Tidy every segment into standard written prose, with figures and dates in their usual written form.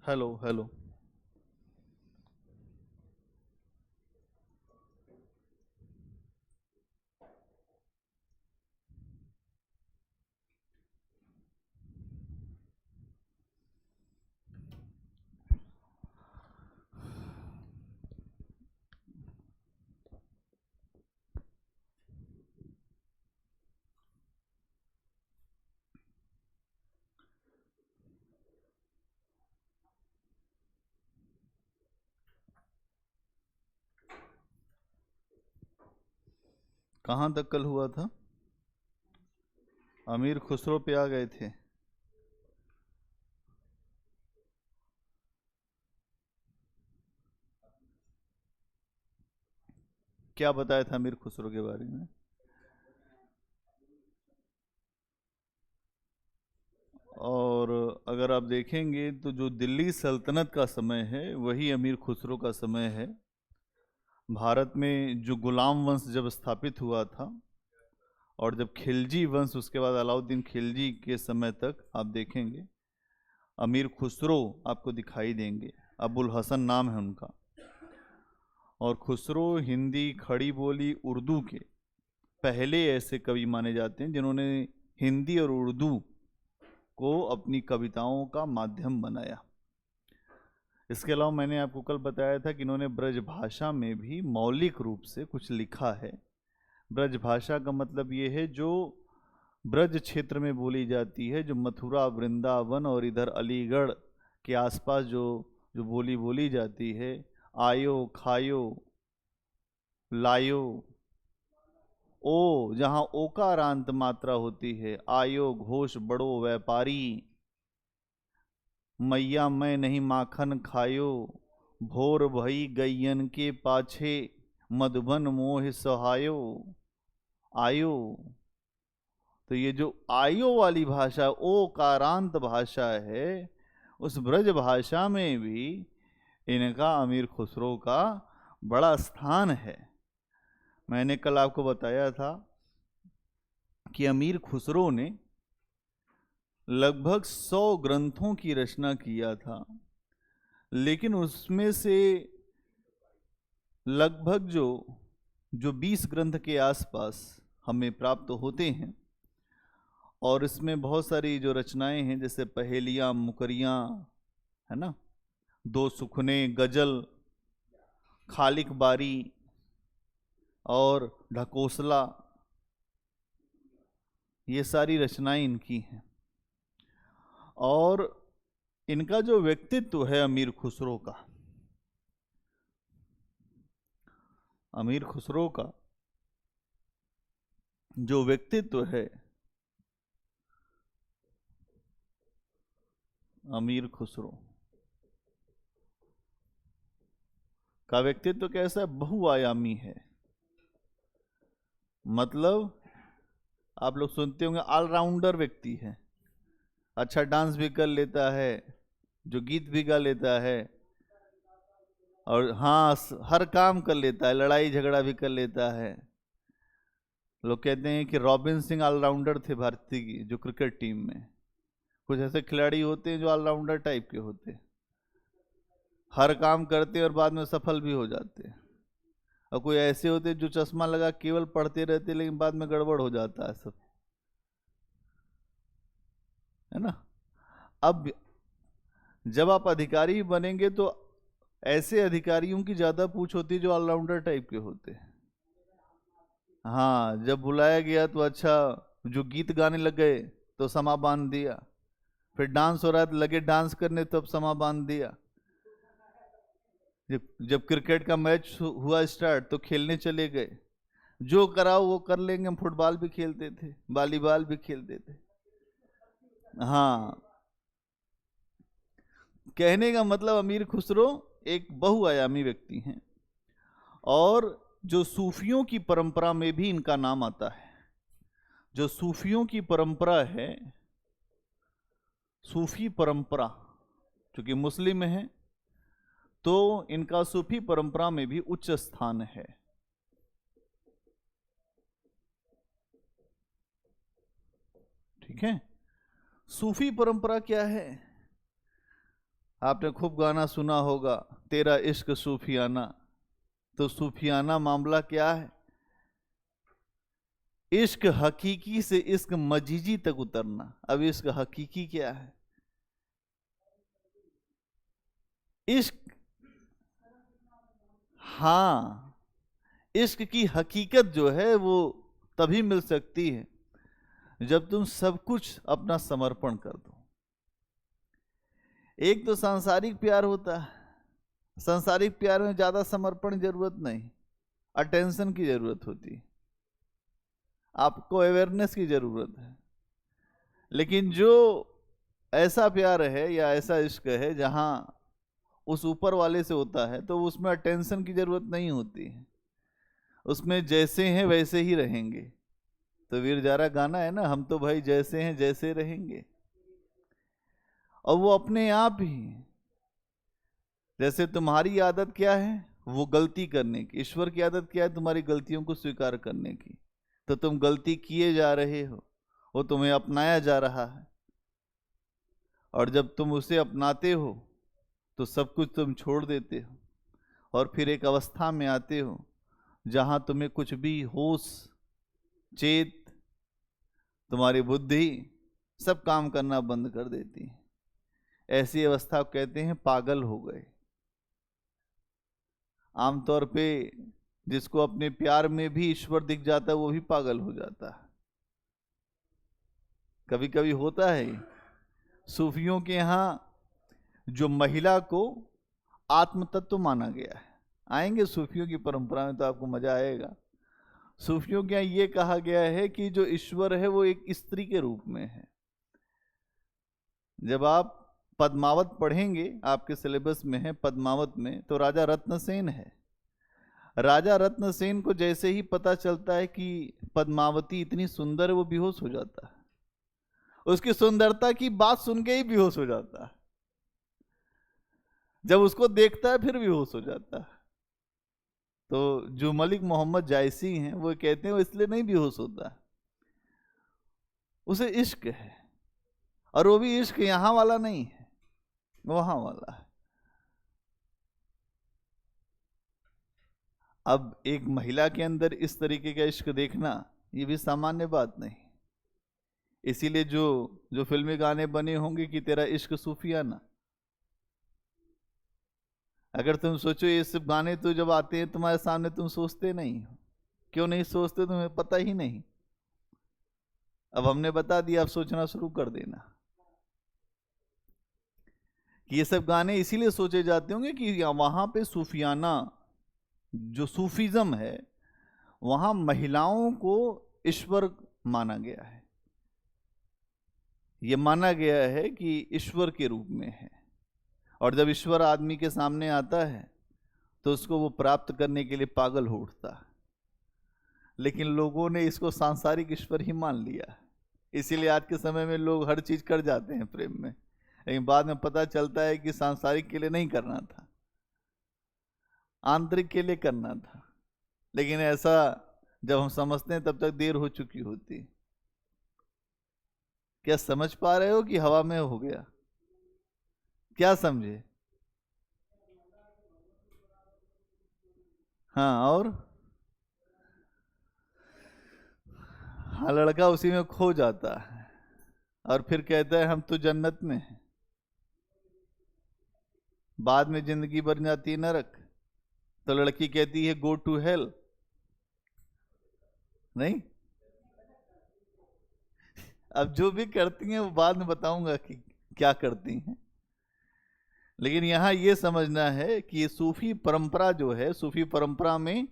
Hello hello. कहाँ तक कल हुआ था? अमीर खुसरो पे आ गए थे। क्या बताया था अमीर खुसरो के बारे में? और अगर आप देखेंगे तो जो दिल्ली सल्तनत का समय है वही अमीर खुसरो का समय है। भारत में जो गुलाम वंश जब स्थापित हुआ था और जब खिलजी वंश, उसके बाद अलाउद्दीन खिलजी के समय तक आप देखेंगे अमीर खुसरो आपको दिखाई देंगे। अबुल हसन नाम है उनका। और खुसरो हिंदी, खड़ी बोली, उर्दू के पहले ऐसे कवि माने जाते हैं जिन्होंने हिंदी और उर्दू को अपनी कविताओं का माध्यम बनाया। इसके अलावा मैंने आपको कल बताया था कि इन्होंने ब्रज भाषा में भी मौलिक रूप से कुछ लिखा है। ब्रज भाषा का मतलब ये है जो ब्रज क्षेत्र में बोली जाती है, जो मथुरा, वृंदावन और इधर अलीगढ़ के आसपास जो जो बोली बोली जाती है। आयो, खायो, लायो, ओ जहाँ ओकारांत मात्रा होती है। आयो घोष बड़ो व्यापारी, मैया मैं नहीं माखन खायो, भोर भई गैयन के पाछे, मधुबन मोह सहायो। आयो, तो ये जो आयो वाली भाषा, ओ कारांत भाषा है, उस ब्रज भाषा में भी इनका अमीर खुसरो का बड़ा स्थान है। मैंने कल आपको बताया था कि अमीर खुसरो ने लगभग 100 ग्रंथों की रचना किया था, लेकिन उसमें से लगभग जो जो 20 ग्रंथ के आसपास हमें प्राप्त होते हैं। और इसमें बहुत सारी जो रचनाएं हैं, जैसे पहेलियाँ, मुकरियाँ, है ना, दो सुखने, गजल, खालिक बारी और ढकोसला, ये सारी रचनाएं इनकी हैं। और इनका जो व्यक्तित्व है अमीर खुसरो का, अमीर खुसरो का जो व्यक्तित्व है, अमीर खुसरो का व्यक्तित्व कैसा है? बहुआयामी है। मतलब आप लोग सुनते होंगे ऑलराउंडर व्यक्ति है। अच्छा डांस भी कर लेता है, जो गीत भी गा लेता है, और हाँ हर काम कर लेता है, लड़ाई झगड़ा भी कर लेता है। लोग कहते हैं कि रॉबिन सिंह ऑलराउंडर थे भारतीय की जो क्रिकेट टीम में। कुछ ऐसे खिलाड़ी होते हैं जो ऑलराउंडर टाइप के होते हैं, हर काम करते हैं और बाद में सफल भी हो जाते हैं। और कोई ऐसे होते हैं जो चश्मा लगा केवल पढ़ते रहते लेकिन बाद में गड़बड़ हो जाता है सब, है ना। अब जब आप अधिकारी बनेंगे तो ऐसे अधिकारियों की ज्यादा पूछ होती है जो ऑलराउंडर टाइप के होते हैं। हाँ, जब बुलाया गया तो अच्छा, जो गीत गाने लग गए तो समा बांध दिया, फिर डांस हो रहा है तो लगे डांस करने, तब समा बांध दिया। जब क्रिकेट का मैच हुआ स्टार्ट तो खेलने चले गए, जो कराओ वो कर लेंगे। हम फुटबॉल भी खेलते थे, वॉलीबॉल भी खेलते थे। हाँ, कहने का मतलब अमीर खुसरो एक बहुआयामी व्यक्ति हैं। और जो सूफियों की परंपरा में भी इनका नाम आता है। जो सूफियों की परंपरा है, सूफी परंपरा, चूंकि मुस्लिम है तो इनका सूफी परंपरा में भी उच्च स्थान है। ठीक है। सूफी परंपरा क्या है? आपने खूब गाना सुना होगा, तेरा इश्क सूफियाना। तो सूफियाना मामला क्या है? इश्क हकीकी से इश्क मजीजी तक उतरना। अब इश्क हकीकी क्या है? इश्क, हाँ, इश्क की हकीकत जो है वो तभी मिल सकती है जब तुम सब कुछ अपना समर्पण कर दो। एक तो सांसारिक प्यार होता है, सांसारिक प्यार में ज्यादा समर्पण की जरूरत नहीं, अटेंशन की जरूरत होती है, आपको अवेयरनेस की जरूरत है। लेकिन जो ऐसा प्यार है या ऐसा इश्क है जहां उस ऊपर वाले से होता है, तो उसमें अटेंशन की जरूरत नहीं होती है, उसमें जैसे हैं वैसे ही रहेंगे। तो वीर जारा गाना है ना, हम तो भाई जैसे हैं जैसे रहेंगे। और वो अपने आप ही, जैसे तुम्हारी आदत क्या है, वो गलती करने की, ईश्वर की आदत क्या है, तुम्हारी गलतियों को स्वीकार करने की। तो तुम गलती किए जा रहे हो, वो तुम्हें अपनाया जा रहा है। और जब तुम उसे अपनाते हो तो सब कुछ तुम छोड़ देते हो, और फिर एक अवस्था में आते हो जहां तुम्हें कुछ भी होश, चेत, तुम्हारी बुद्धि सब काम करना बंद कर देती है। ऐसी अवस्था को कहते हैं पागल हो गए। आमतौर पे जिसको अपने प्यार में भी ईश्वर दिख जाता है वो भी पागल हो जाता है। कभी कभी होता है। सूफियों के यहाँ जो महिला को आत्म तत्व माना गया है, आएंगे सूफियों की परंपरा में तो आपको मजा आएगा। सूफियों के यहाँ ये कहा गया है कि जो ईश्वर है वो एक स्त्री के रूप में है। जब आप पद्मावत पढ़ेंगे, आपके सिलेबस में है पद्मावत में, तो राजा रत्नसेन है। राजा रत्नसेन को जैसे ही पता चलता है कि पद्मावती इतनी सुंदर है, वो बेहोश हो जाता है। उसकी सुंदरता की बात सुन के ही बेहोश हो जाता है। जब उसको देखता है फिर बेहोश हो जाता है। तो जो मलिक मोहम्मद जायसी हैं वो कहते हैं वो इसलिए नहीं बेहोश होता, उसे इश्क है। और वो भी इश्क यहां वाला नहीं है, वहां वाला है। अब एक महिला के अंदर इस तरीके का इश्क देखना ये भी सामान्य बात नहीं। इसीलिए जो जो फिल्मी गाने बने होंगे कि तेरा इश्क सूफियाना, अगर तुम सोचो ये सब गाने तो जब आते हैं तुम्हारे सामने तुम सोचते नहीं हो। क्यों नहीं सोचते? तुम्हें पता ही नहीं। अब हमने बता दिया, अब सोचना शुरू कर देना। कि ये सब गाने इसीलिए सोचे जाते होंगे कि वहां पे सूफियाना जो सूफीज्म है, वहां महिलाओं को ईश्वर माना गया है। ये माना गया है कि ईश्वर के रूप में है, और जब ईश्वर आदमी के सामने आता है तो उसको वो प्राप्त करने के लिए पागल हो उठता है। लेकिन लोगों ने इसको सांसारिक ईश्वर ही मान लिया, इसीलिए आज के समय में लोग हर चीज कर जाते हैं प्रेम में, लेकिन बाद में पता चलता है कि सांसारिक के लिए नहीं करना था, आंतरिक के लिए करना था। लेकिन ऐसा जब हम समझते हैं तब तक देर हो चुकी होती। क्या समझ पा रहे हो कि हवा में हो गया? क्या समझे? हाँ, और हाँ, लड़का उसी में खो जाता है और फिर कहता है हम तो जन्नत में हैं। बाद में जिंदगी बन जाती है नरक, तो लड़की कहती है गो टू हेल। नहीं, अब जो भी करती हैं वो बाद में बताऊंगा कि क्या करती हैं। लेकिन यहां ये समझना है कि ये सूफी परंपरा जो है, सूफी परंपरा में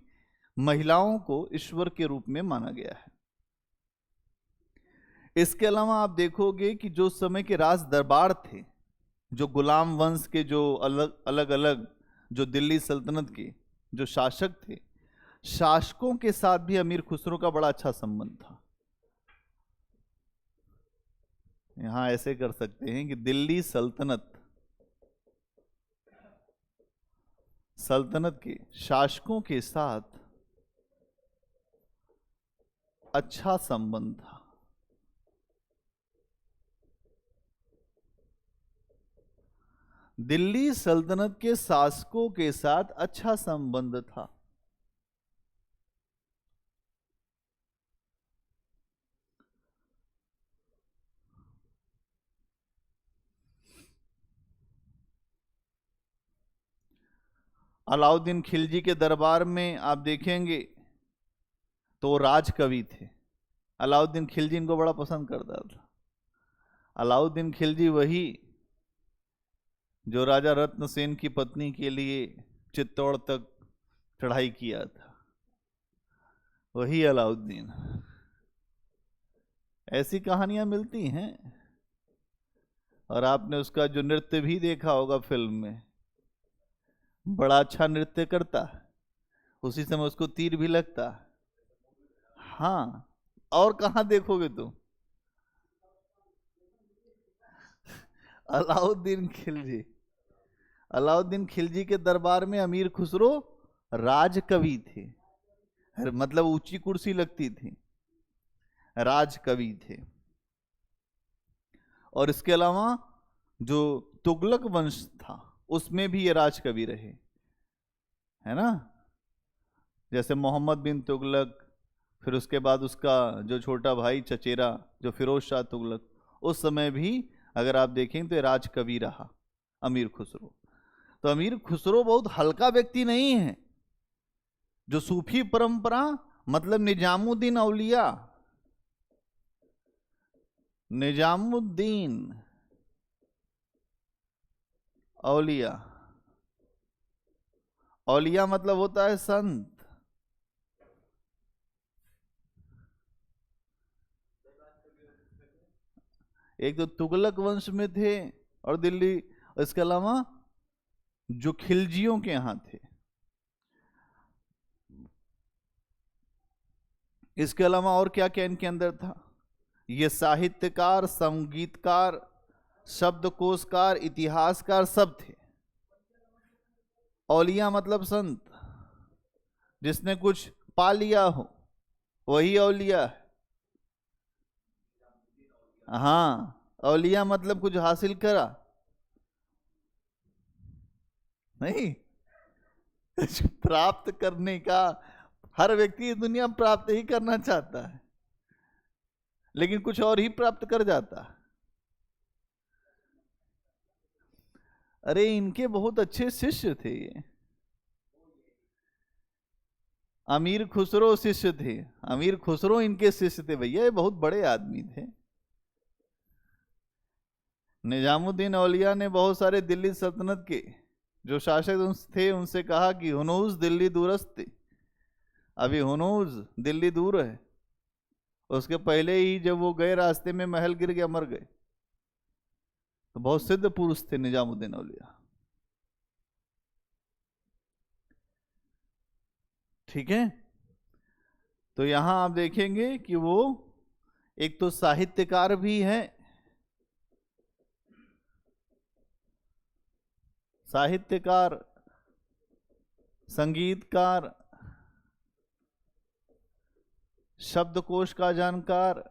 महिलाओं को ईश्वर के रूप में माना गया है। इसके अलावा आप देखोगे कि जो समय के राज दरबार थे, जो गुलाम वंश के जो अलग अलग अलग जो दिल्ली सल्तनत के जो शासक थे, शासकों के साथ भी अमीर खुसरो का बड़ा अच्छा संबंध था। यहां ऐसे कर सकते हैं कि दिल्ली सल्तनत सल्तनत के शासकों के साथ अच्छा संबंध था। दिल्ली सल्तनत के शासकों के साथ अच्छा संबंध था। अलाउद्दीन खिलजी के दरबार में आप देखेंगे तो वो राजकवि थे। अलाउद्दीन खिलजी इनको बड़ा पसंद करता था। अलाउद्दीन खिलजी वही जो राजा रत्न सेन की पत्नी के लिए चित्तौड़ तक चढ़ाई किया था, वही अलाउद्दीन। ऐसी कहानियां मिलती हैं। और आपने उसका जो नृत्य भी देखा होगा फिल्म में, बड़ा अच्छा नृत्य करता, उसी समय उसको तीर भी लगता। हाँ, और कहाँ देखोगे तुम? अलाउद्दीन खिलजी, अलाउद्दीन खिलजी के दरबार में अमीर खुसरो राजकवि थे, मतलब ऊंची कुर्सी लगती थी, राजकवि थे। और इसके अलावा जो तुगलक वंश था उसमें भी ये राजकवि रहे, है ना। जैसे मोहम्मद बिन तुगलक, फिर उसके बाद उसका जो छोटा भाई चचेरा जो फिरोज शाह तुगलक, उस समय भी अगर आप देखें तो ये राजकवि रहा अमीर खुसरो। तो अमीर खुसरो बहुत हल्का व्यक्ति नहीं है। जो सूफी परंपरा, मतलब निजामुद्दीन औलिया, निजामुद्दीन औलिया, औलिया मतलब होता है संत। एक तो तुगलक वंश में थे और दिल्ली, इसके अलावा जो खिलजियों के यहां थे। इसके अलावा और क्या क्या इनके अंदर था? ये साहित्यकार, संगीतकार, शब्दकोशकार, इतिहासकार सब थे। औलिया मतलब संत, जिसने कुछ पा लिया हो वही औलिया है। हाँ, औलिया मतलब कुछ हासिल करा नहीं, कुछ प्राप्त करने का। हर व्यक्ति इस दुनिया में प्राप्त ही करना चाहता है, लेकिन कुछ और ही प्राप्त कर जाता है। अरे इनके बहुत अच्छे शिष्य थे ये। अमीर खुसरो शिष्य थे, अमीर खुसरो इनके शिष्य थे भैया, ये बहुत बड़े आदमी थे। निजामुद्दीन औलिया ने बहुत सारे दिल्ली सल्तनत के जो शासक थे उनसे कहा कि हुनूज दिल्ली दूरस्थ, अभी हुनूज दिल्ली दूर है। उसके पहले ही जब वो गए रास्ते में महल गिर गया, मर गए। तो बहुत सिद्ध पुरुष थे निजामुद्दीन औलिया। ठीक है, तो यहां आप देखेंगे कि वो एक तो साहित्यकार भी है, साहित्यकार, संगीतकार, शब्दकोश का जानकार,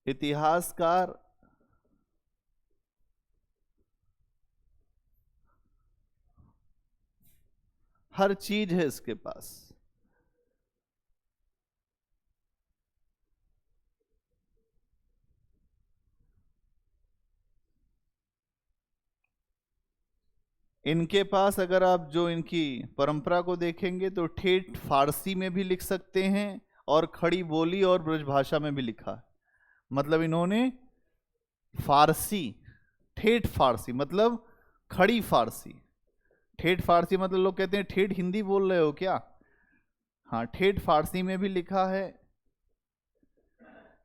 इतिहासकार, हर चीज है इसके पास। इनके पास अगर आप जो इनकी परंपरा को देखेंगे तो ठेठ फारसी में भी लिख सकते हैं और खड़ी बोली और ब्रजभाषा में भी लिखा है। मतलब इन्होंने फारसी, ठेठ फारसी मतलब खड़ी फारसी, ठेठ फारसी मतलब लोग कहते हैं ठेठ हिंदी बोल रहे हो क्या? हाँ, ठेठ फारसी में भी लिखा है।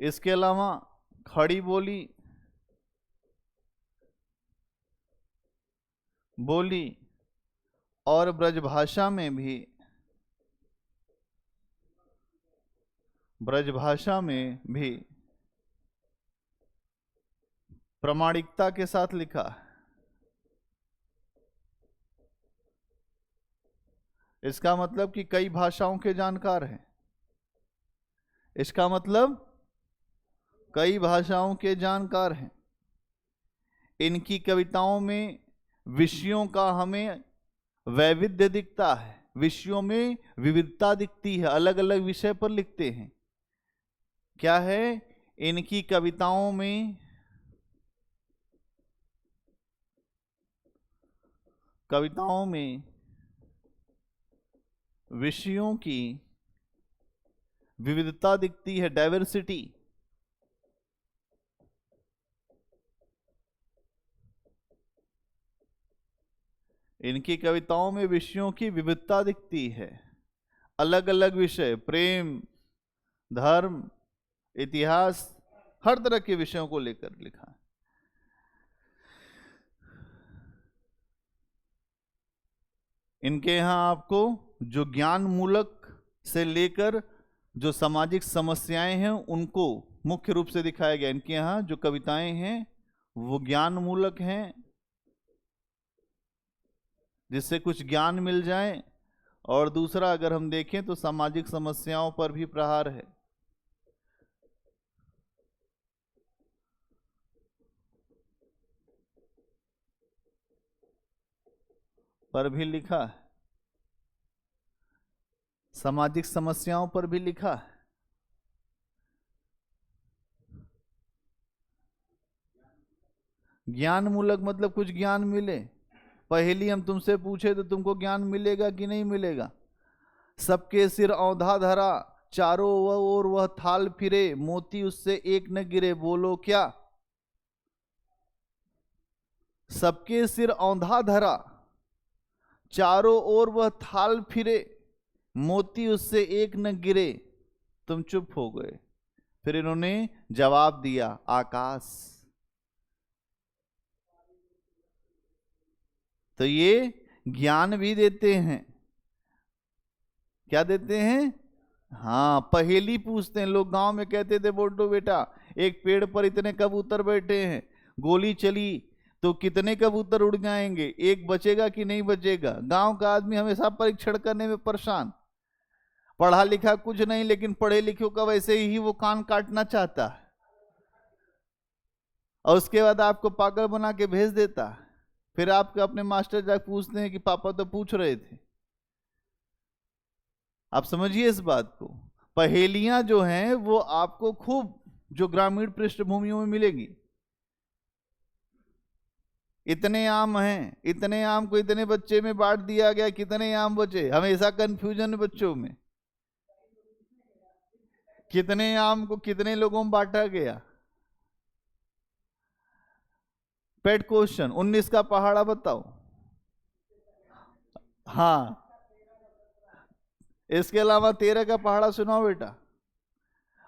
इसके अलावा खड़ी बोली, बोली और ब्रजभाषा में भी, ब्रजभाषा में भी प्रामाणिकता के साथ लिखा है। इसका मतलब कि कई भाषाओं के जानकार हैं। इसका मतलब कई भाषाओं के जानकार हैं। इनकी कविताओं में विषयों का हमें वैविध्य दिखता है, विषयों में विविधता दिखती है, अलग अलग विषय पर लिखते हैं। क्या है इनकी कविताओं में? कविताओं में विषयों की विविधता दिखती है, डाइवर्सिटी। इनकी कविताओं में विषयों की विविधता दिखती है, अलग अलग विषय, प्रेम, धर्म, इतिहास, हर तरह के विषयों को लेकर लिखा है। इनके यहाँ आपको जो ज्ञान मूलक से लेकर जो सामाजिक समस्याएं हैं उनको मुख्य रूप से दिखाया गया। इनके यहाँ जो कविताएं हैं वो ज्ञान मूलक हैं, जिससे कुछ ज्ञान मिल जाए, और दूसरा अगर हम देखें तो सामाजिक समस्याओं पर भी प्रहार है। पर भी लिखा है, सामाजिक समस्याओं पर भी लिखा है। ज्ञान मूलक मतलब कुछ ज्ञान मिले। पहेली हम तुमसे पूछे तो तुमको ज्ञान मिलेगा कि नहीं मिलेगा? सबके सिर औंधा धरा, चारों ओर वह थाल फिरे, मोती उससे एक न गिरे, बोलो क्या? सबके सिर औंधा धरा, चारों ओर वह थाल फिरे, मोती उससे एक न गिरे, तुम चुप हो गए। फिर इन्होंने जवाब दिया, आकाश। तो ये ज्ञान भी देते हैं। क्या देते हैं? हाँ, पहेली पूछते हैं। लोग गांव में कहते थे, बोटो बेटा एक पेड़ पर इतने कबूतर बैठे हैं, गोली चली तो कितने कबूतर उड़ जाएंगे, एक बचेगा कि नहीं बचेगा? गांव का आदमी हमेशा परीक्षण करने में परेशान, पढ़ा लिखा कुछ नहीं, लेकिन पढ़े लिखों का वैसे ही वो कान काटना चाहता है, और उसके बाद आपको पागल बना के भेज देता है। फिर आपके अपने मास्टर जाकर पूछते हैं कि पापा तो पूछ रहे थे। आप समझिए इस बात को। पहेलियां जो हैं वो आपको खूब जो ग्रामीण पृष्ठभूमियों में मिलेगी। इतने आम हैं, इतने आम को इतने बच्चे में बांट दिया गया, कितने आम बचे? हमेशा कंफ्यूजन है बच्चों में, कितने आम को कितने लोगों में बांटा गया। पेट क्वेश्चन, 19 का पहाड़ा बताओ। हाँ, इसके अलावा 13 का पहाड़ा सुनाओ बेटा।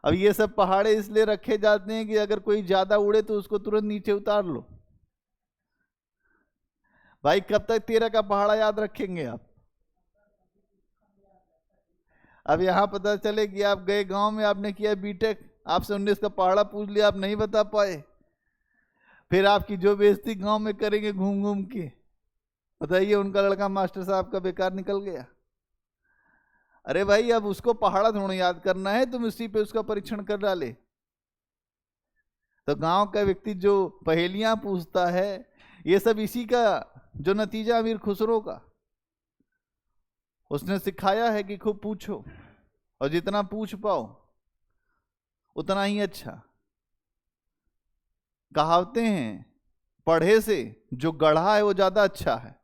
अब ये सब पहाड़े इसलिए रखे जाते हैं कि अगर कोई ज्यादा उड़े तो उसको तुरंत नीचे उतार लो। भाई कब तक 13 का पहाड़ा याद रखेंगे आप? अब यहां पता चले कि आप गए गांव में, आपने किया बीटेक, आपसे 19 का पहाड़ा पूछ लिया, आप नहीं बता पाए, फिर आपकी जो बेइज्जती गांव में करेंगे घूम घूम के, बताइए उनका लड़का मास्टर साहब का बेकार निकल गया। अरे भाई अब उसको पहाड़ा थोड़ा याद करना है, तुम इसी पे उसका परीक्षण कर डाले। तो गांव का व्यक्ति जो पहेलियां पूछता है, ये सब इसी का जो नतीजा अमीर खुसरो का। उसने सिखाया है कि खूब पूछो, और जितना पूछ पाओ उतना ही अच्छा। कहावतें हैं, पढ़े से जो गढ़ा है वो ज्यादा अच्छा है।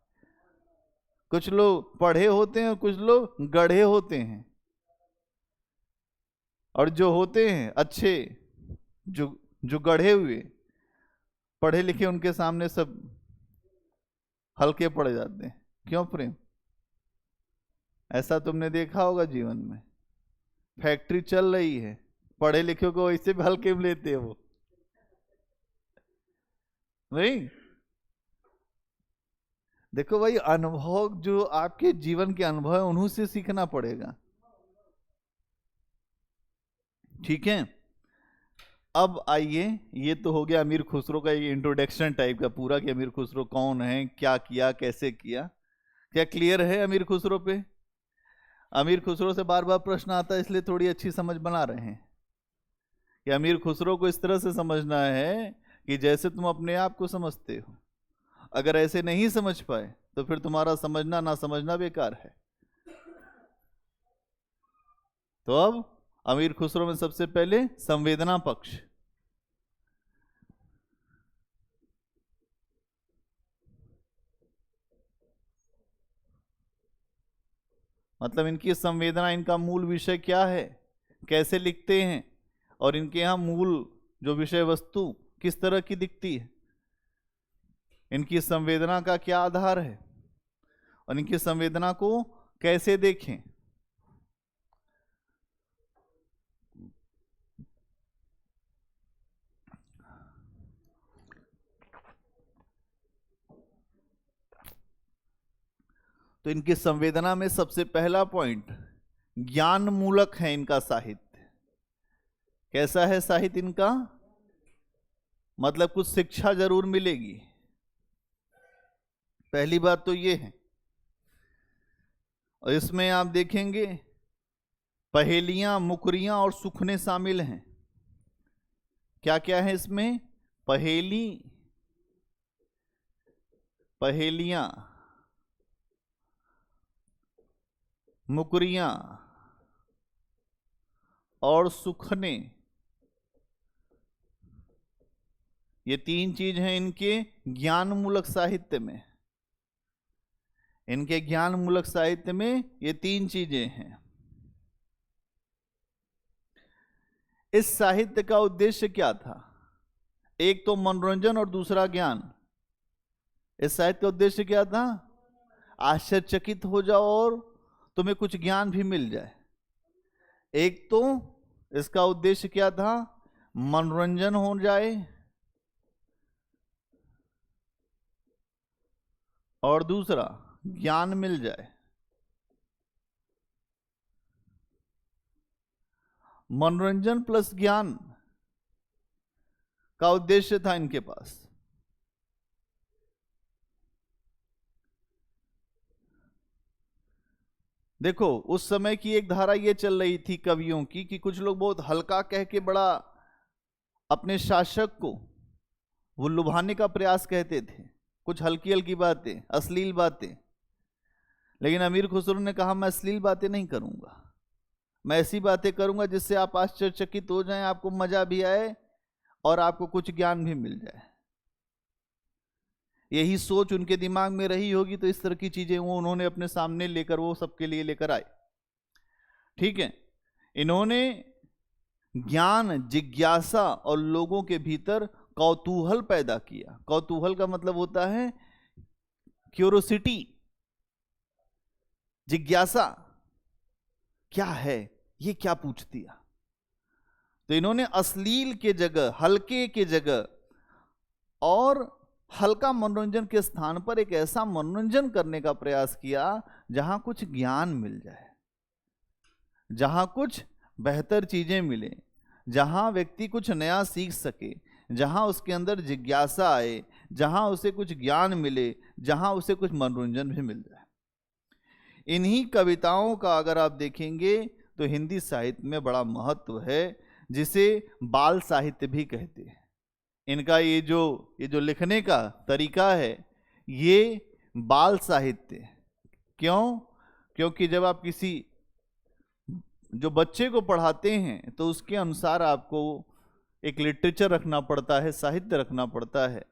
कुछ लोग पढ़े होते हैं और कुछ लोग गढ़े होते हैं, और जो होते हैं अच्छे, जो गढ़े हुए पढ़े लिखे, उनके सामने सब हल्के पड़ जाते हैं। क्यों प्रेम? ऐसा तुमने देखा होगा जीवन में। फैक्ट्री चल रही है, पढ़े लिखे को वैसे भी हल्के में लेते हैं वो, नहीं? देखो भाई, अनुभव जो आपके जीवन के अनुभव है उन्हीं से सीखना पड़ेगा, ठीक है? अब आइए, ये तो हो गया अमीर खुसरो का एक इंट्रोडक्शन टाइप का पूरा, कि अमीर खुसरो कौन है, क्या किया, कैसे किया। क्या क्लियर है अमीर खुसरो पे? अमीर खुसरो से बार बार प्रश्न आता है, इसलिए थोड़ी अच्छी समझ बना रहे हैं कि अमीर खुसरो को इस तरह से समझना है कि जैसे तुम अपने आप को समझते हो। अगर ऐसे नहीं समझ पाए तो फिर तुम्हारा समझना ना समझना बेकार है। तो अब अमीर खुसरो में सबसे पहले संवेदना पक्ष। मतलब इनकी संवेदना, इनका मूल विषय क्या है, कैसे लिखते हैं, और इनके यहाँ मूल जो विषय वस्तु किस तरह की दिखती है, इनकी संवेदना का क्या आधार है, और इनकी संवेदना को कैसे देखें। तो इनकी संवेदना में सबसे पहला पॉइंट ज्ञान मूलक है इनका साहित्य। कैसा है साहित्य इनका? मतलब कुछ शिक्षा जरूर मिलेगी, पहली बात तो ये है। और इसमें आप देखेंगे पहेलियां, मुकरियां और सुखने शामिल हैं। क्या क्या है इसमें? पहेलियां, मुकरियां और सुखने, ये तीन चीज हैं इनके ज्ञान मूलक साहित्य में। इनके ज्ञान मूलक साहित्य में ये तीन चीजें हैं। इस साहित्य का उद्देश्य क्या था? एक तो मनोरंजन और दूसरा ज्ञान। इस साहित्य का उद्देश्य क्या था? आश्चर्यचकित हो जाओ और तुम्हें कुछ ज्ञान भी मिल जाए। एक तो इसका उद्देश्य क्या था? मनोरंजन हो जाए, और दूसरा ज्ञान मिल जाए। मनोरंजन प्लस ज्ञान का उद्देश्य था इनके पास। देखो, उस समय की एक धारा ये चल रही थी कवियों की कि कुछ लोग बहुत हल्का कह के बड़ा अपने शासक को वो लुभाने का प्रयास कहते थे, कुछ हल्की हल्की बातें, अश्लील बातें। लेकिन अमीर खुसरो ने कहा मैं अश्लील बातें नहीं करूंगा, मैं ऐसी बातें करूंगा जिससे आप आश्चर्यचकित हो जाएं, आपको मजा भी आए और आपको कुछ ज्ञान भी मिल जाए। यही सोच उनके दिमाग में रही होगी, तो इस तरह की चीजें वो उन्होंने अपने सामने लेकर वो सबके लिए लेकर आए। ठीक है, इन्होंने ज्ञान, जिज्ञासा और लोगों के भीतर कौतूहल पैदा किया। कौतूहल का मतलब होता है क्यूरोसिटी, जिज्ञासा, क्या है ये, क्या पूछ दिया। तो इन्होंने अश्लील के जगह, हल्के के जगह और हल्का मनोरंजन के स्थान पर एक ऐसा मनोरंजन करने का प्रयास किया जहां कुछ ज्ञान मिल जाए, जहां कुछ बेहतर चीजें मिले, जहां व्यक्ति कुछ नया सीख सके, जहां उसके अंदर जिज्ञासा आए, जहां उसे कुछ ज्ञान मिले, जहां उसे कुछ मनोरंजन भी मिल जाए। इन्हीं कविताओं का अगर आप देखेंगे तो हिंदी साहित्य में बड़ा महत्व है, जिसे बाल साहित्य भी कहते हैं। इनका ये जो लिखने का तरीका है, ये बाल साहित्य। क्यों? क्योंकि जब आप किसी जो बच्चे को पढ़ाते हैं तो उसके अनुसार आपको एक लिटरेचर रखना पड़ता है, साहित्य रखना पड़ता है।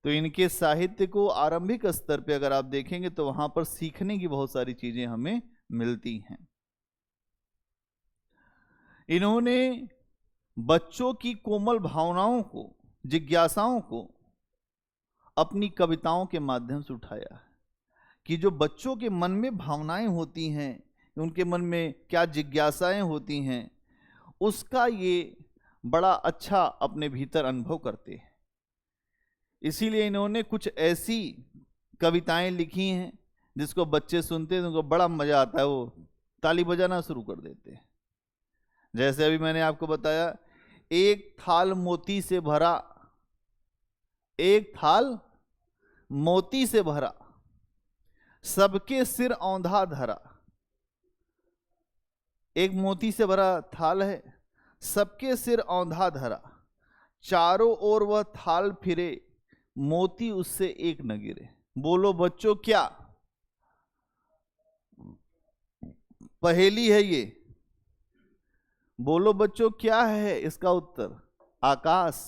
तो इनके साहित्य को आरंभिक स्तर पे अगर आप देखेंगे तो वहां पर सीखने की बहुत सारी चीजें हमें मिलती हैं। इन्होंने बच्चों की कोमल भावनाओं को, जिज्ञासाओं को अपनी कविताओं के माध्यम से उठाया कि जो बच्चों के मन में भावनाएं होती हैं, उनके मन में क्या जिज्ञासाएं होती हैं, उसका ये बड़ा अच्छा अपने भीतर अनुभव करते हैं। इसीलिए इन्होंने कुछ ऐसी कविताएं लिखी हैं जिसको बच्चे सुनते हैं तो उनको बड़ा मजा आता है, वो ताली बजाना शुरू कर देते हैं। जैसे अभी मैंने आपको बताया, एक थाल मोती से भरा, एक थाल मोती से भरा, सबके सिर औंधा धरा। एक मोती से भरा थाल है, सबके सिर औंधा धरा, चारों ओर वह थाल फिरे, मोती उससे एक न गिरे। बोलो बच्चों क्या? पहेली है ये। बोलो बच्चों क्या है इसका उत्तर? आकाश।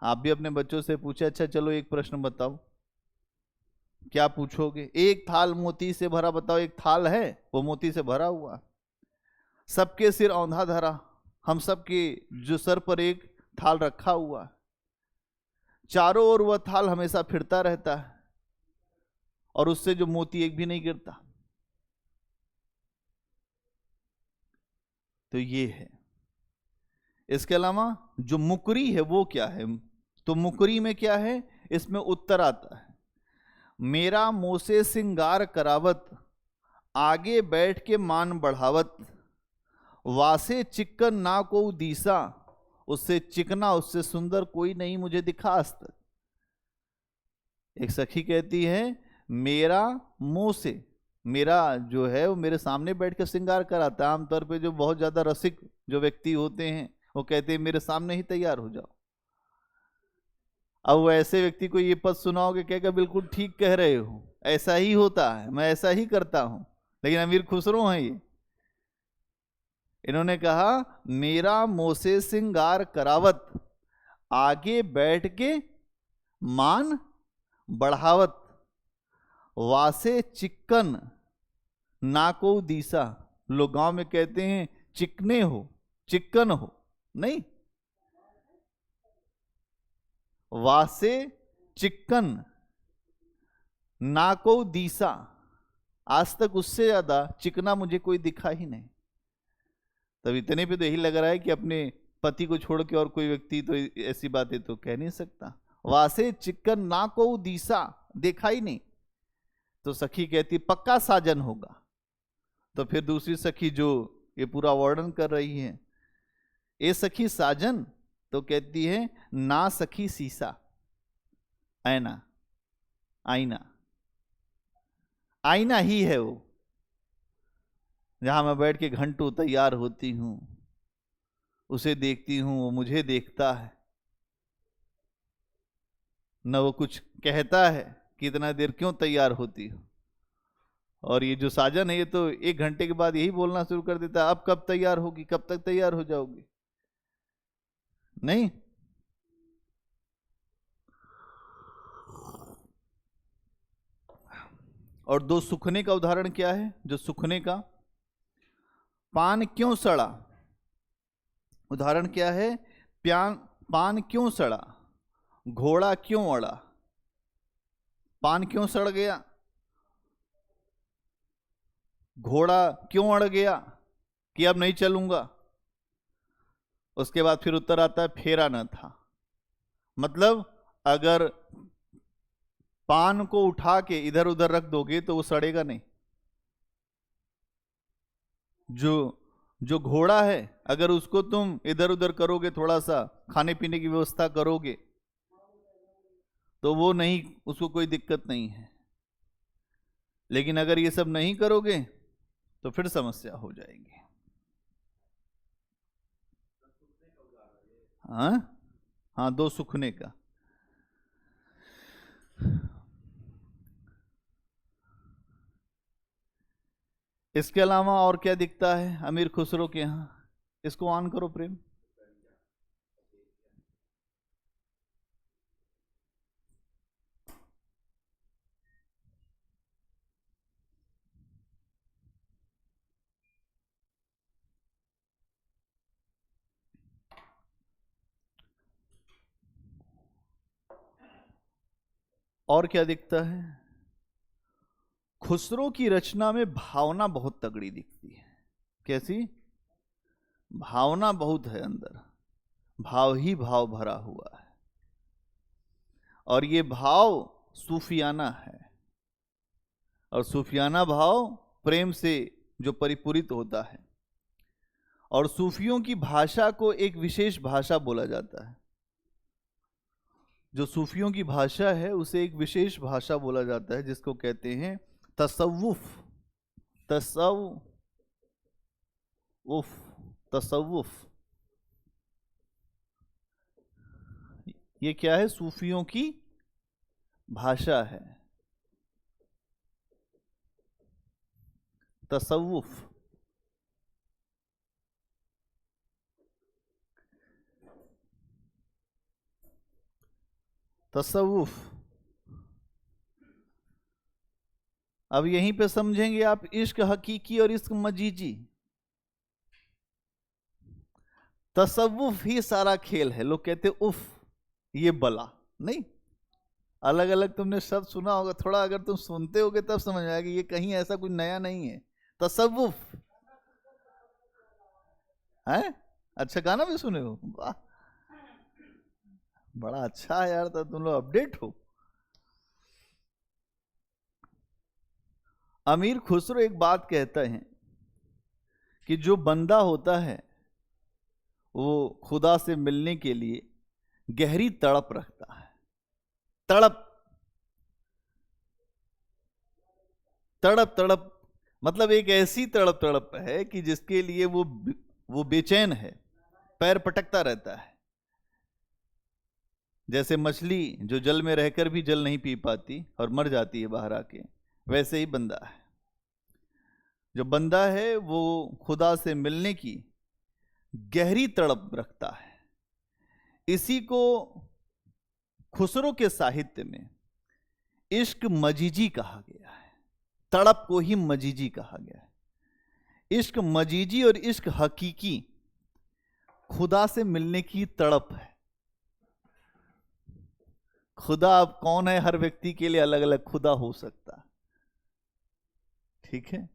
आप भी अपने बच्चों से पूछे, अच्छा चलो एक प्रश्न बताओ, क्या पूछोगे? एक थाल मोती से भरा, बताओ एक थाल है वो मोती से भरा हुआ। सबके सिर औंधा धरा, हम सबके जो सर पर एक थाल रखा हुआ, चारों ओर वह थाल हमेशा फिरता रहता है और उससे जो मोती एक भी नहीं गिरता। तो ये है। इसके अलावा जो मुकरी है वो क्या है? तो मुकरी में क्या है? इसमें उत्तर आता है, मेरा मोसे सिंगार करावत, आगे बैठ के मान बढ़ावत, वासे चिक्कन ना को दीसा, उससे चिकना उससे सुंदर कोई नहीं मुझे दिखा आज तक। एक सखी कहती है, मेरा मुंह से, मेरा जो है वो मेरे सामने बैठ कर श्रृंगार कराता है। आमतौर पे जो बहुत ज्यादा रसिक जो व्यक्ति होते हैं वो कहते हैं मेरे सामने ही तैयार हो जाओ। अब वो ऐसे व्यक्ति को ये पद सुनाओगे, कहेगा बिल्कुल ठीक कह रहे हो, ऐसा ही होता है, मैं ऐसा ही करता हूं। लेकिन अमीर खुसरो हैं ये, इन्होंने कहा मेरा मोसे सिंगार करावत, आगे बैठ के मान बढ़ावत, वासे चिक्कन नाको दीसा। लोग गांव में कहते हैं चिकने हो, चिक्कन हो, नहीं, वासे चिक्कन नाको दीसा। आज तक उससे ज्यादा चिकना मुझे कोई दिखा ही नहीं। तब इतने पे तो यही लग रहा है कि अपने पति को छोड़ के और कोई व्यक्ति तो ऐसी बातें तो कह नहीं सकता। वासे चिक्कन नाको दीसा, देखा ही नहीं। तो सखी कहती पक्का साजन होगा। तो फिर दूसरी सखी जो ये पूरा वर्णन कर रही है, ए सखी साजन, तो कहती है ना सखी सीसा, आईना, आईना, आईना ही है वो, जहां मैं बैठ के घंटों तैयार होती हूं, उसे देखती हूं, वो मुझे देखता है, न वो कुछ कहता है कि इतना देर क्यों तैयार होती हो। और ये जो साजन है ये तो 1 घंटे के बाद यही बोलना शुरू कर देता है, अब कब तैयार होगी, कब तक तैयार हो जाओगी। नहीं, और दो सुखने का उदाहरण क्या है? जो सुखने का, पान क्यों सड़ा, उदाहरण क्या है? पान क्यों सड़ा, घोड़ा क्यों अड़ा। पान क्यों सड़ गया, घोड़ा क्यों अड़ गया कि अब नहीं चलूंगा। उसके बाद फिर उत्तर आता है फेरा न था। मतलब अगर पान को उठा के इधर उधर रख दोगे तो वो सड़ेगा नहीं। जो घोड़ा है, अगर उसको तुम इधर उधर करोगे, थोड़ा सा खाने पीने की व्यवस्था करोगे, तो वो नहीं, उसको कोई दिक्कत नहीं है। लेकिन अगर ये सब नहीं करोगे तो फिर समस्या हो जाएगी। हाँ हाँ, दो सुखने का। इसके अलावा और क्या दिखता है अमीर खुसरो के यहां? इसको ऑन करो प्रेम। और क्या दिखता है? खुसरो की रचना में भावना बहुत तगड़ी दिखती है। कैसी? भावना बहुत है अंदर, भाव ही भाव भरा हुआ है, और ये भाव सूफियाना है। और सूफियाना भाव प्रेम से जो परिपूरित होता है। और सूफियों की भाषा को एक विशेष भाषा बोला जाता है। जो सूफियों की भाषा है उसे एक विशेष भाषा बोला जाता है, जिसको कहते हैं तसव्वुफ। उफ, तसव्वुफ, ये क्या है? सूफियों की भाषा है। तसव्वुफ, तसव्वुफ। अब यहीं पे समझेंगे आप इश्क हकीकी और इश्क मजीजी। तसव्वुफ ही सारा खेल है। लोग कहते उफ, ये बला नहीं, अलग अलग तुमने शब्द सुना होगा, थोड़ा अगर तुम सुनते होगे तब समझ में आएगा, ये कहीं ऐसा कुछ नया नहीं है। तसव्वुफ है। अच्छा, गाना भी सुने हो? वाह, बड़ा अच्छा है यार, तो तुम लोग अपडेट हो। अमीर खुसरो एक बात कहता है कि जो बंदा होता है वो खुदा से मिलने के लिए गहरी तड़प रखता है। तड़प, तड़प तड़प मतलब एक ऐसी तड़प तड़प है कि जिसके लिए वो बेचैन है, पैर पटकता रहता है। जैसे मछली जो जल में रहकर भी जल नहीं पी पाती और मर जाती है बाहर आके, वैसे ही बंदा है। जो बंदा है वो खुदा से मिलने की गहरी तड़प रखता है। इसी को खुसरो के साहित्य में इश्क मजीजी कहा गया है। तड़प को ही मजीजी कहा गया है। इश्क मजीजी और इश्क हकीकी खुदा से मिलने की तड़प है। खुदा अब कौन है, हर व्यक्ति के लिए अलग अलग खुदा हो सकता है, ठीक है।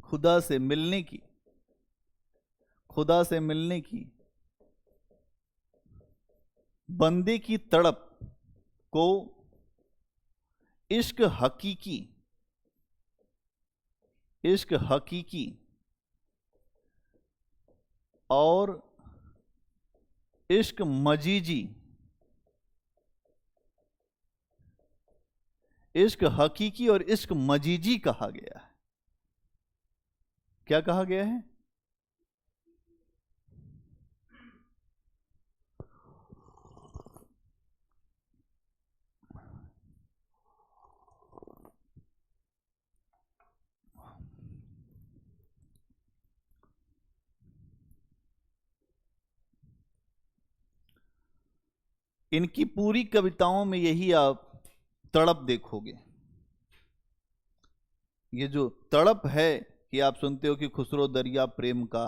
खुदा से मिलने की, खुदा से मिलने की बंदे की तड़प को इश्क हकीकी और इश्क मजीजी, इश्क हकीकी और इश्क मजीजी कहा गया है। क्या कहा गया है? इनकी पूरी कविताओं में यही आप तड़प देखोगे। ये जो तड़प है कि आप सुनते हो कि खुसरो दरिया प्रेम का,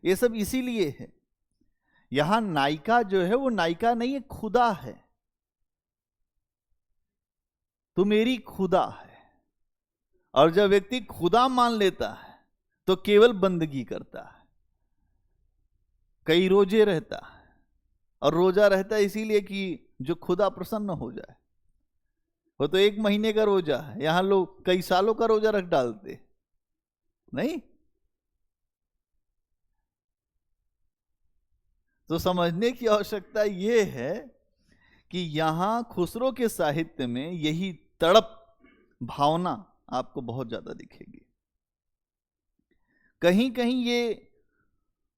ये सब इसीलिए है। यहां नायिका जो है वो नायिका नहीं है, खुदा है। तू मेरी खुदा है। और जब व्यक्ति खुदा मान लेता है तो केवल बंदगी करता है। कई रोजे रहता है, और रोजा रहता है इसीलिए कि जो खुदा प्रसन्न हो जाए। वो तो 1 महीने का रोजा है, यहां लोग कई सालों का रोजा रख डालते नहीं। तो समझने की आवश्यकता यह है कि यहां खुसरो के साहित्य में यही तड़प भावना आपको बहुत ज्यादा दिखेगी। कहीं कहीं ये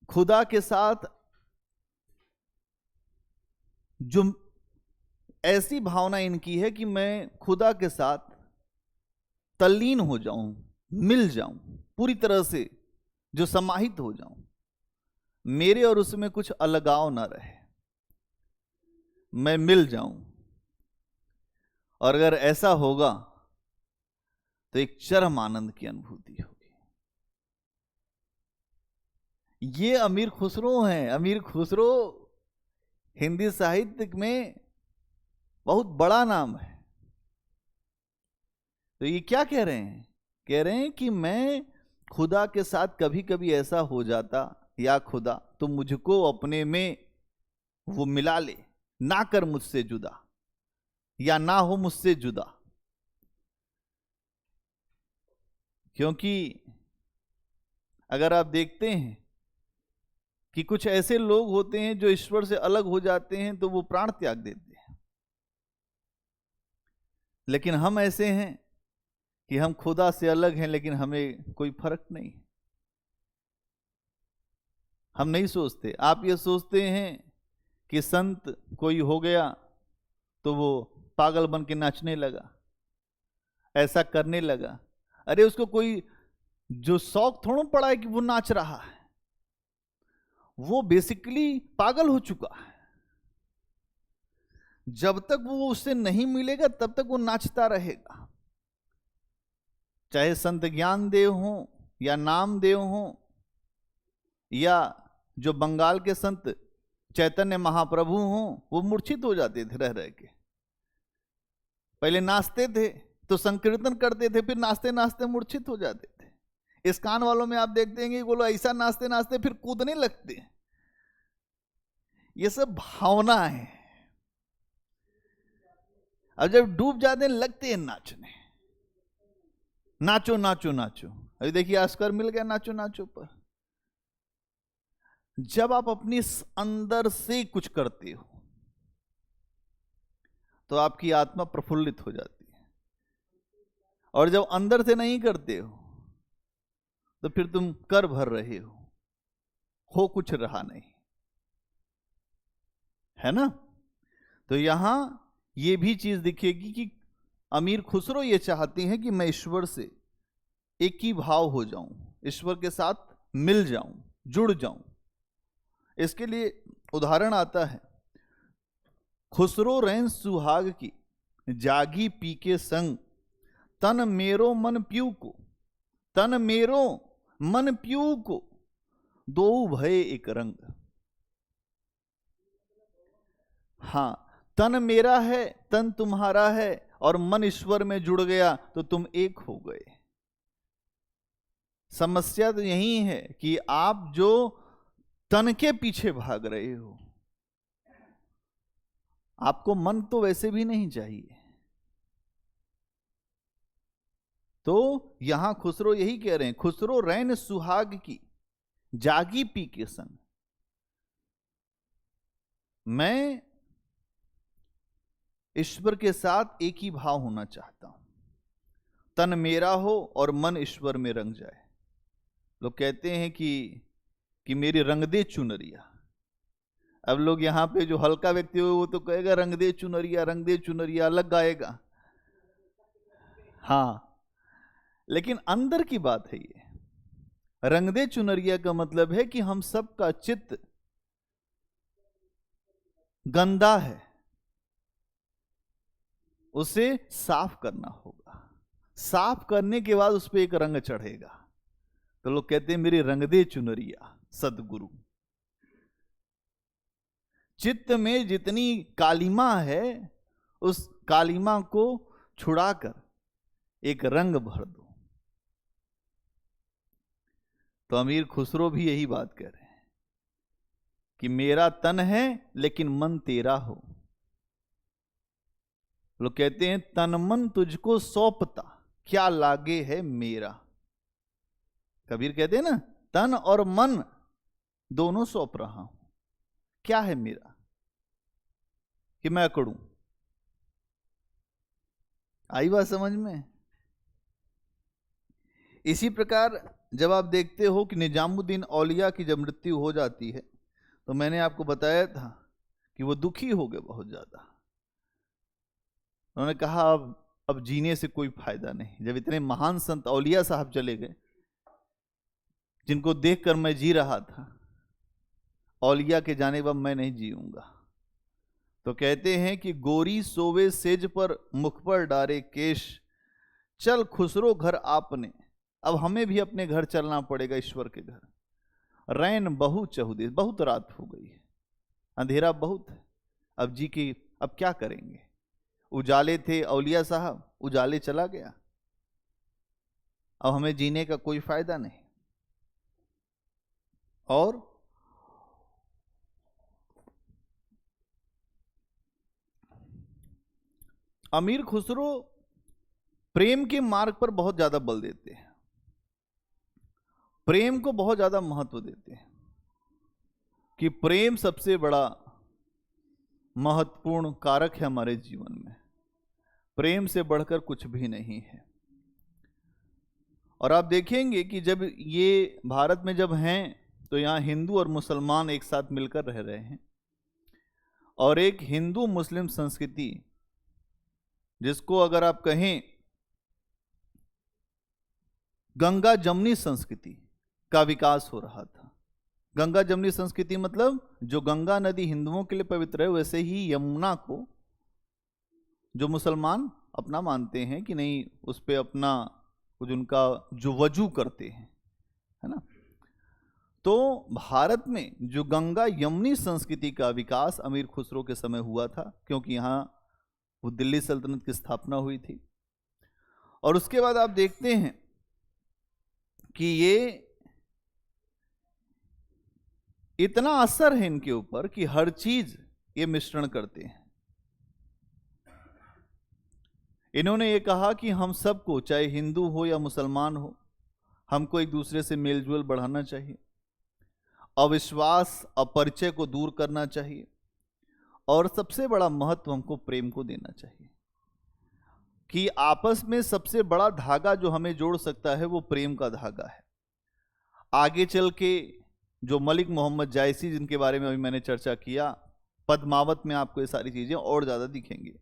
खुदा के साथ जो ऐसी भावना इनकी है कि मैं खुदा के साथ तल्लीन हो जाऊं, मिल जाऊं, पूरी तरह से जो समाहित हो जाऊं, मेरे और उसमें कुछ अलगाव ना रहे, मैं मिल जाऊं। और अगर ऐसा होगा तो एक चरम आनंद की अनुभूति होगी। ये अमीर खुसरो हैं। अमीर खुसरो हिंदी साहित्य में बहुत बड़ा नाम है। तो ये क्या कह रहे हैं? कह रहे हैं कि मैं खुदा के साथ कभी कभी ऐसा हो जाता, या खुदा तो मुझको अपने में वो मिला ले, ना कर मुझसे जुदा, या ना हो मुझसे जुदा। क्योंकि अगर आप देखते हैं कि कुछ ऐसे लोग होते हैं जो ईश्वर से अलग हो जाते हैं तो वो प्राण त्याग देते हैं। लेकिन हम ऐसे हैं कि हम खुदा से अलग हैं लेकिन हमें कोई फर्क नहीं। हम नहीं सोचते। आप ये सोचते हैं कि संत कोई हो गया तो वो पागल बन के नाचने लगा, ऐसा करने लगा। अरे उसको कोई जो शौक थोड़ा पड़ा है कि वो नाच रहा है, वो बेसिकली पागल हो चुका है। जब तक वो उससे नहीं मिलेगा तब तक वो नाचता रहेगा। चाहे संत ज्ञान देव हो या नामदेव हो या जो बंगाल के संत चैतन्य महाप्रभु हो, वो मूर्छित हो जाते थे रह रह के। पहले नाचते थे तो संकीर्तन करते थे, फिर नाचते नाचते मूर्छित हो जाते थे। इस कान वालों में आप देखते हैं कि वो लोग ऐसा नाचते नाचते फिर कूदने लगते हैं। ये सब भावना है। अब जब डूब जाते हैं लगते हैं नाचने, नाचो नाचो नाचो। अभी देखिए ऑस्कर मिल गया नाचो नाचो पर। जब आप अपनी अंदर से कुछ करते हो तो आपकी आत्मा प्रफुल्लित हो जाती है, और जब अंदर से नहीं करते हो तो फिर तुम कर भर रहे हो कुछ रहा नहीं, है ना। तो यहां ये भी चीज दिखेगी कि अमीर खुसरो ये चाहती हैं कि मैं ईश्वर से एक ही भाव हो जाऊं, ईश्वर के साथ मिल जाऊं, जुड़ जाऊं। इसके लिए उदाहरण आता है, खुसरो रैन सुहाग की जागी पी के संग, तन मेरो मन प्यू को, तन मेरो मन प्यू को, दो भय एक रंग। हां, तन मेरा है, तन तुम्हारा है, और मन ईश्वर में जुड़ गया तो तुम एक हो गए। समस्या तो यही है कि आप जो तन के पीछे भाग रहे हो, आपको मन तो वैसे भी नहीं चाहिए। तो यहां खुसरो यही कह रहे हैं, खुसरो रैन सुहाग की जागी पी के संग, मैं ईश्वर के साथ एक ही भाव होना चाहता हूं। तन मेरा हो और मन ईश्वर में रंग जाए। लोग कहते हैं कि मेरी रंग दे चुनरिया। अब लोग यहां पे जो हल्का व्यक्ति हो वो तो कहेगा रंग दे चुनरिया, रंग दे चुनरिया, अलग गाएगा। हाँ, लेकिन अंदर की बात है ये। रंग दे चुनरिया का मतलब है कि हम सबका चित्त गंदा है, उसे साफ करना होगा। साफ करने के बाद उस पर एक रंग चढ़ेगा। तो लोग कहते हैं मेरी रंग दे चुनरिया सदगुरु। चित्त में जितनी कालिमा है उस कालिमा को छुड़ाकर एक रंग भर दो। तो अमीर खुसरो भी यही बात कह रहे हैं कि मेरा तन है लेकिन मन तेरा हो। लोग कहते हैं तन मन तुझको सौंपता, क्या लागे है मेरा। कबीर कहते हैं ना, तन और मन दोनों सौंप रहा हूं, क्या है मेरा कि मैं अकड़ूं। आई बात समझ में। इसी प्रकार जब आप देखते हो कि निजामुद्दीन औलिया की जब मृत्यु हो जाती है तो मैंने आपको बताया था कि वो दुखी हो गए बहुत ज्यादा। उन्होंने कहा अब जीने से कोई फायदा नहीं। जब इतने महान संत औलिया साहब चले गए जिनको देखकर मैं जी रहा था, औलिया के जाने पर मैं नहीं जीऊंगा। तो कहते हैं कि गोरी सोवे सेज पर मुख पर डारे केश, चल खुसरो घर आपने। अब हमें भी अपने घर चलना पड़ेगा, ईश्वर के घर। रैन बहु चहुदेश, बहुत रात हो गई है, अंधेरा बहुत है, अब जी की अब क्या करेंगे। उजाले थे औलिया साहब, उजाले चला गया, अब हमें जीने का कोई फायदा नहीं। और अमीर खुसरो प्रेम के मार्ग पर बहुत ज्यादा बल देते हैं, प्रेम को बहुत ज्यादा महत्व देते हैं कि प्रेम सबसे बड़ा महत्वपूर्ण कारक है हमारे जीवन में। प्रेम से बढ़कर कुछ भी नहीं है। और आप देखेंगे कि जब ये भारत में जब हैं तो यहाँ हिंदू और मुसलमान एक साथ मिलकर रह रहे हैं, और एक हिंदू मुस्लिम संस्कृति, जिसको अगर आप कहें गंगा जमनी संस्कृति का विकास हो रहा था। गंगा जमनी संस्कृति मतलब जो गंगा नदी हिंदुओं के लिए पवित्र है, वैसे ही यमुना को जो मुसलमान अपना मानते हैं कि नहीं, उस पे अपना कुछ उनका जो वजू करते हैं, है ना। तो भारत में जो गंगा यमुनी संस्कृति का विकास अमीर खुसरो के समय हुआ था, क्योंकि यहाँ वो दिल्ली सल्तनत की स्थापना हुई थी। और उसके बाद आप देखते हैं कि ये इतना असर है इनके ऊपर कि हर चीज ये मिश्रण करते हैं। इन्होंने ये कहा कि हम सबको, चाहे हिंदू हो या मुसलमान हो, हमको एक दूसरे से मेलजोल बढ़ाना चाहिए, अविश्वास अपरिचय को दूर करना चाहिए, और सबसे बड़ा महत्व हमको प्रेम को देना चाहिए। कि आपस में सबसे बड़ा धागा जो हमें जोड़ सकता है वो प्रेम का धागा है। आगे चल के जो मलिक मोहम्मद जायसी, जिनके बारे में अभी मैंने चर्चा किया, पद्मावत में आपको ये सारी चीजें और ज्यादा दिखेंगी।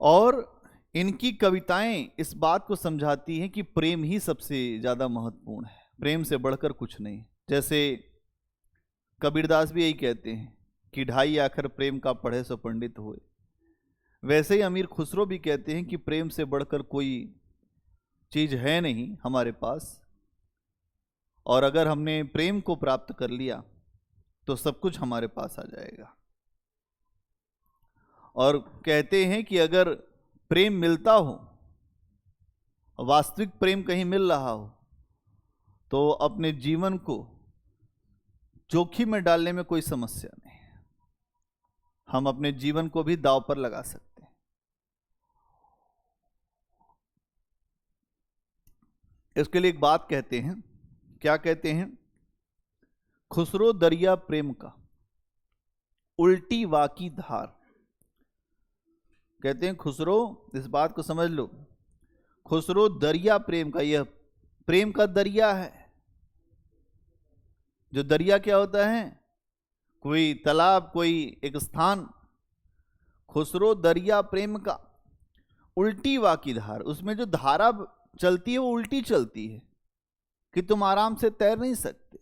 और इनकी कविताएं इस बात को समझाती हैं कि प्रेम ही सबसे ज्यादा महत्वपूर्ण है, प्रेम से बढ़कर कुछ नहीं। जैसे कबीरदास भी यही कहते हैं कि ढाई आखर प्रेम का पढ़े सो पंडित हुए, वैसे ही अमीर खुसरो भी कहते हैं कि प्रेम से बढ़कर कोई चीज है नहीं हमारे पास, और अगर हमने प्रेम को प्राप्त कर लिया तो सब कुछ हमारे पास आ जाएगा। और कहते हैं कि अगर प्रेम मिलता हो, वास्तविक प्रेम कहीं मिल रहा हो, तो अपने जीवन को जोखिम में डालने में कोई समस्या नहीं है। हम अपने जीवन को भी दांव पर लगा सकते हैं। इसके लिए एक बात कहते हैं, क्या कहते हैं? खुसरो दरिया प्रेम का, उल्टी वाकी धार। कहते हैं खुसरो, इस बात को समझ लो, खुसरो दरिया प्रेम का, यह प्रेम का दरिया है। जो दरिया क्या होता है? कोई तालाब, कोई एक स्थान। खुसरो दरिया प्रेम का, उल्टी वाकी धार। उसमें जो धारा चलती है वो उल्टी चलती है कि तुम आराम से तैर नहीं सकते।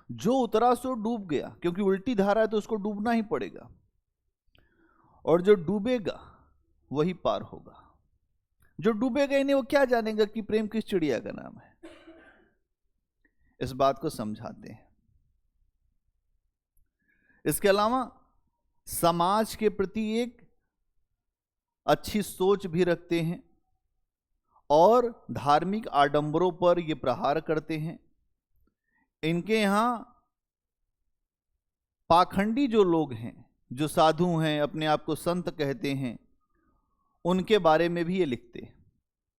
जो उतरा सो डूब गया, क्योंकि उल्टी धारा है तो उसको डूबना ही पड़ेगा, और जो डूबेगा वही पार होगा। जो डूबेगा ही नहीं, वो क्या जानेगा कि प्रेम किस चिड़िया का नाम है। इस बात को समझाते हैं। इसके अलावा समाज के प्रति एक अच्छी सोच भी रखते हैं, और धार्मिक आडंबरों पर ये प्रहार करते हैं। इनके यहां पाखंडी जो लोग हैं, जो साधु हैं, अपने आप को संत कहते हैं, उनके बारे में भी ये लिखते हैं।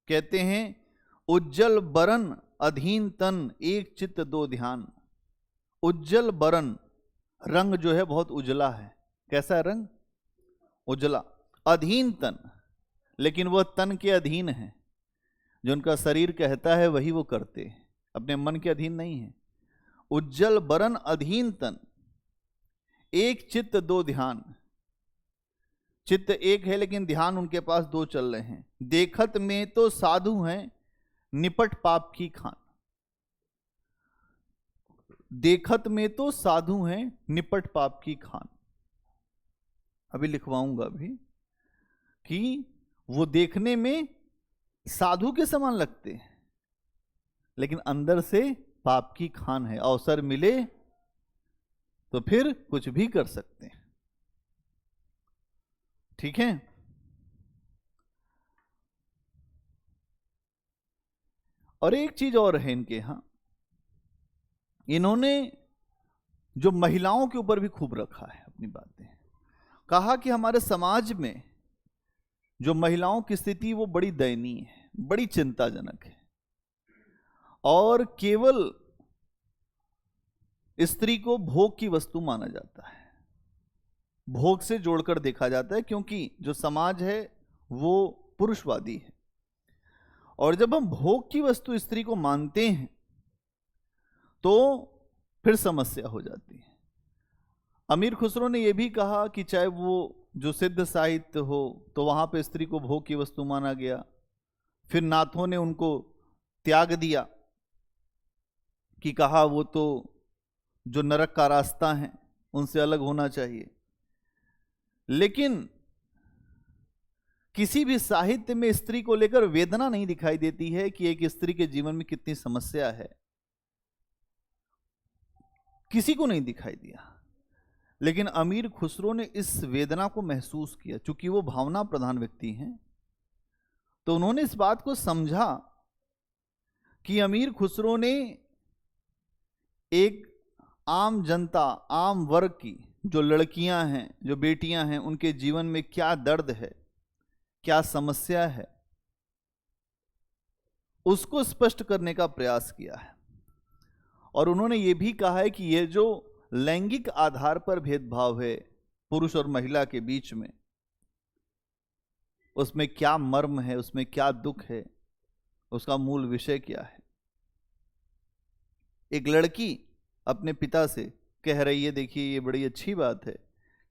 कहते हैं उज्जल बरन अधीन तन, एक चित्त दो ध्यान। उज्जल बरन, रंग जो है बहुत उजला है। कैसा है रंग? उजला। अधीन तन, लेकिन वह तन के अधीन है। जो उनका शरीर कहता है वही वो करते हैं, अपने मन के अधीन नहीं है। उज्जल बरन अधीन तन, एक चित्त दो ध्यान। चित्त एक है लेकिन ध्यान उनके पास दो चल रहे हैं। देखत में तो साधु हैं, निपट पाप की खान। देखत में तो साधु हैं, निपट पाप की खान। अभी लिखवाऊंगा अभी कि वो देखने में साधु के समान लगते हैं, लेकिन अंदर से पाप की खान है। अवसर मिले तो फिर कुछ भी कर सकते हैं। ठीक है। और एक चीज और है इनके यहां, इन्होंने जो महिलाओं के ऊपर भी खूब रखा है अपनी बातें। कहा कि हमारे समाज में जो महिलाओं की स्थिति वो बड़ी दयनीय है, बड़ी चिंताजनक है, और केवल स्त्री को भोग की वस्तु माना जाता है, भोग से जोड़कर देखा जाता है, क्योंकि जो समाज है वो पुरुषवादी है। और जब हम भोग की वस्तु स्त्री को मानते हैं तो फिर समस्या हो जाती है। अमीर खुसरो ने यह भी कहा कि चाहे वो जो सिद्ध साहित्य हो तो वहां पे स्त्री को भोग की वस्तु माना गया, फिर नाथों ने उनको त्याग दिया कि कहा वो तो जो नरक का रास्ता है उनसे अलग होना चाहिए। लेकिन किसी भी साहित्य में स्त्री को लेकर वेदना नहीं दिखाई देती है कि एक स्त्री के जीवन में कितनी समस्या है, किसी को नहीं दिखाई दिया। लेकिन अमीर खुसरो ने इस वेदना को महसूस किया। चूंकि वो भावना प्रधान व्यक्ति हैं तो उन्होंने इस बात को समझा कि अमीर खुसरो ने एक आम जनता, आम वर्ग की जो लड़कियां हैं, जो बेटियां हैं, उनके जीवन में क्या दर्द है, क्या समस्या है, उसको स्पष्ट करने का प्रयास किया है। और उन्होंने ये भी कहा है कि यह जो लैंगिक आधार पर भेदभाव है पुरुष और महिला के बीच में, उसमें क्या मर्म है, उसमें क्या दुख है, उसका मूल विषय क्या है। एक लड़की अपने पिता से कह रही है, देखिए ये बड़ी अच्छी बात है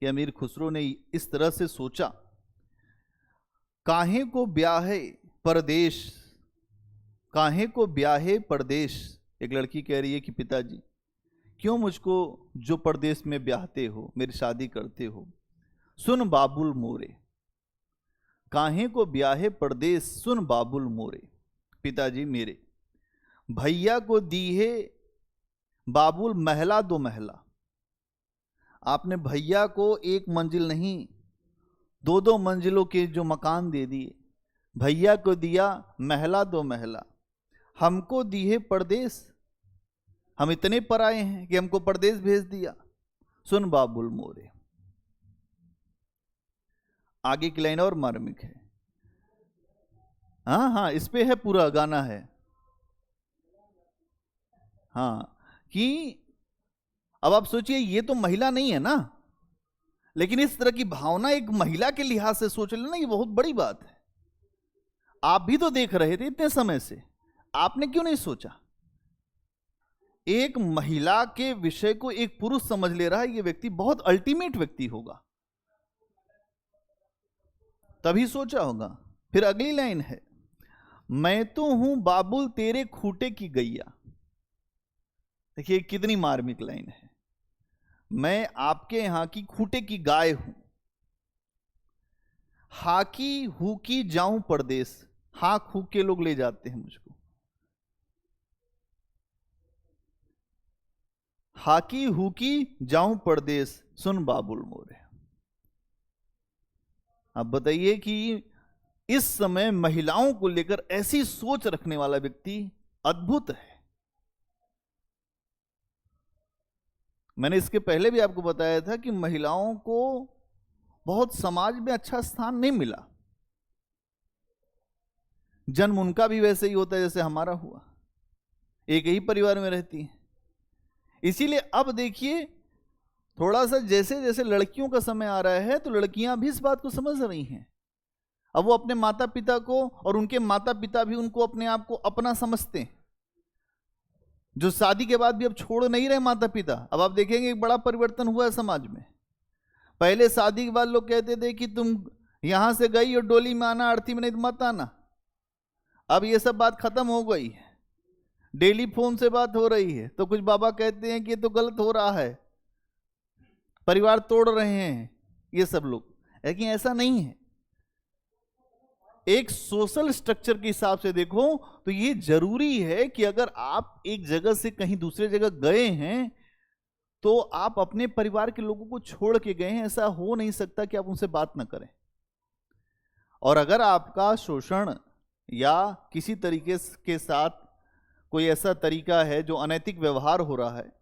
कि अमीर खुसरो ने इस तरह से सोचा, काहे को ब्याहे परदेश, काहे को ब्याहे परदेश। एक लड़की कह रही है कि पिताजी क्यों मुझको जो परदेश में ब्याहते हो, मेरी शादी करते हो। सुन बाबुल मोरे, काहे को ब्याहे परदेश, सुन बाबुल मोरे। पिताजी मेरे, भैया को दी है बाबुल महला दो महला। आपने भैया को एक मंजिल नहीं, दो दो मंजिलों के जो मकान दे दिए। भैया को दिया महला दो महला, हमको दी है परदेश, हम इतने पराए हैं कि हमको परदेश भेज दिया। सुन बाबुल मोरे। आगे की लाइन और मार्मिक है। हाँ, इस पे है, पूरा गाना है। हाँ, कि अब आप सोचिए ये तो महिला नहीं है ना, लेकिन इस तरह की भावना एक महिला के लिहाज से सोच लेना, ये बहुत बड़ी बात है। आप भी तो देख रहे थे इतने समय से, आपने क्यों नहीं सोचा? एक महिला के विषय को एक पुरुष समझ ले रहा है, ये व्यक्ति बहुत अल्टीमेट व्यक्ति होगा, तभी सोचा होगा। फिर अगली लाइन है, मैं तो हूं बाबुल तेरे खूटे की गैया। देखिए कितनी मार्मिक लाइन है। मैं आपके यहां की खूटे की गाय हूं, हाकी हुकी जाऊं परदेश। हाक हुक के लोग ले जाते हैं मुझको। हाकी हुकी जाऊं परदेश, सुन बाबुल मोरे। अब बताइए कि इस समय महिलाओं को लेकर ऐसी सोच रखने वाला व्यक्ति अद्भुत है। मैंने इसके पहले भी आपको बताया था कि महिलाओं को बहुत समाज में अच्छा स्थान नहीं मिला। जन्म उनका भी वैसे ही होता है जैसे हमारा हुआ, एक ही परिवार में रहती है। इसीलिए अब देखिए, थोड़ा सा जैसे जैसे लड़कियों का समय आ रहा है तो लड़कियां भी इस बात को समझ रही हैं। अब वो अपने माता पिता को, और उनके माता पिता भी उनको अपने आप को अपना समझते हैं, जो शादी के बाद भी अब छोड़ नहीं रहे माता पिता। अब आप देखेंगे एक बड़ा परिवर्तन हुआ है समाज में। पहले शादी के बाद लोग कहते थे कि तुम यहां से गई और डोली में आना, आरती में नहीं तो मत आना। अब ये सब बात खत्म हो गई है, डेली फोन से बात हो रही है। तो कुछ बाबा कहते हैं कि ये तो गलत हो रहा है, परिवार तोड़ रहे हैं ये सब लोग, लेकिन ऐसा नहीं है। एक सोशल स्ट्रक्चर के हिसाब से देखो तो ये जरूरी है कि अगर आप एक जगह से कहीं दूसरे जगह गए हैं तो आप अपने परिवार के लोगों को छोड़ के गए हैं। ऐसा हो नहीं सकता कि आप उनसे बात ना करें। और अगर आपका शोषण या किसी तरीके के साथ कोई ऐसा तरीका है जो अनैतिक व्यवहार हो रहा है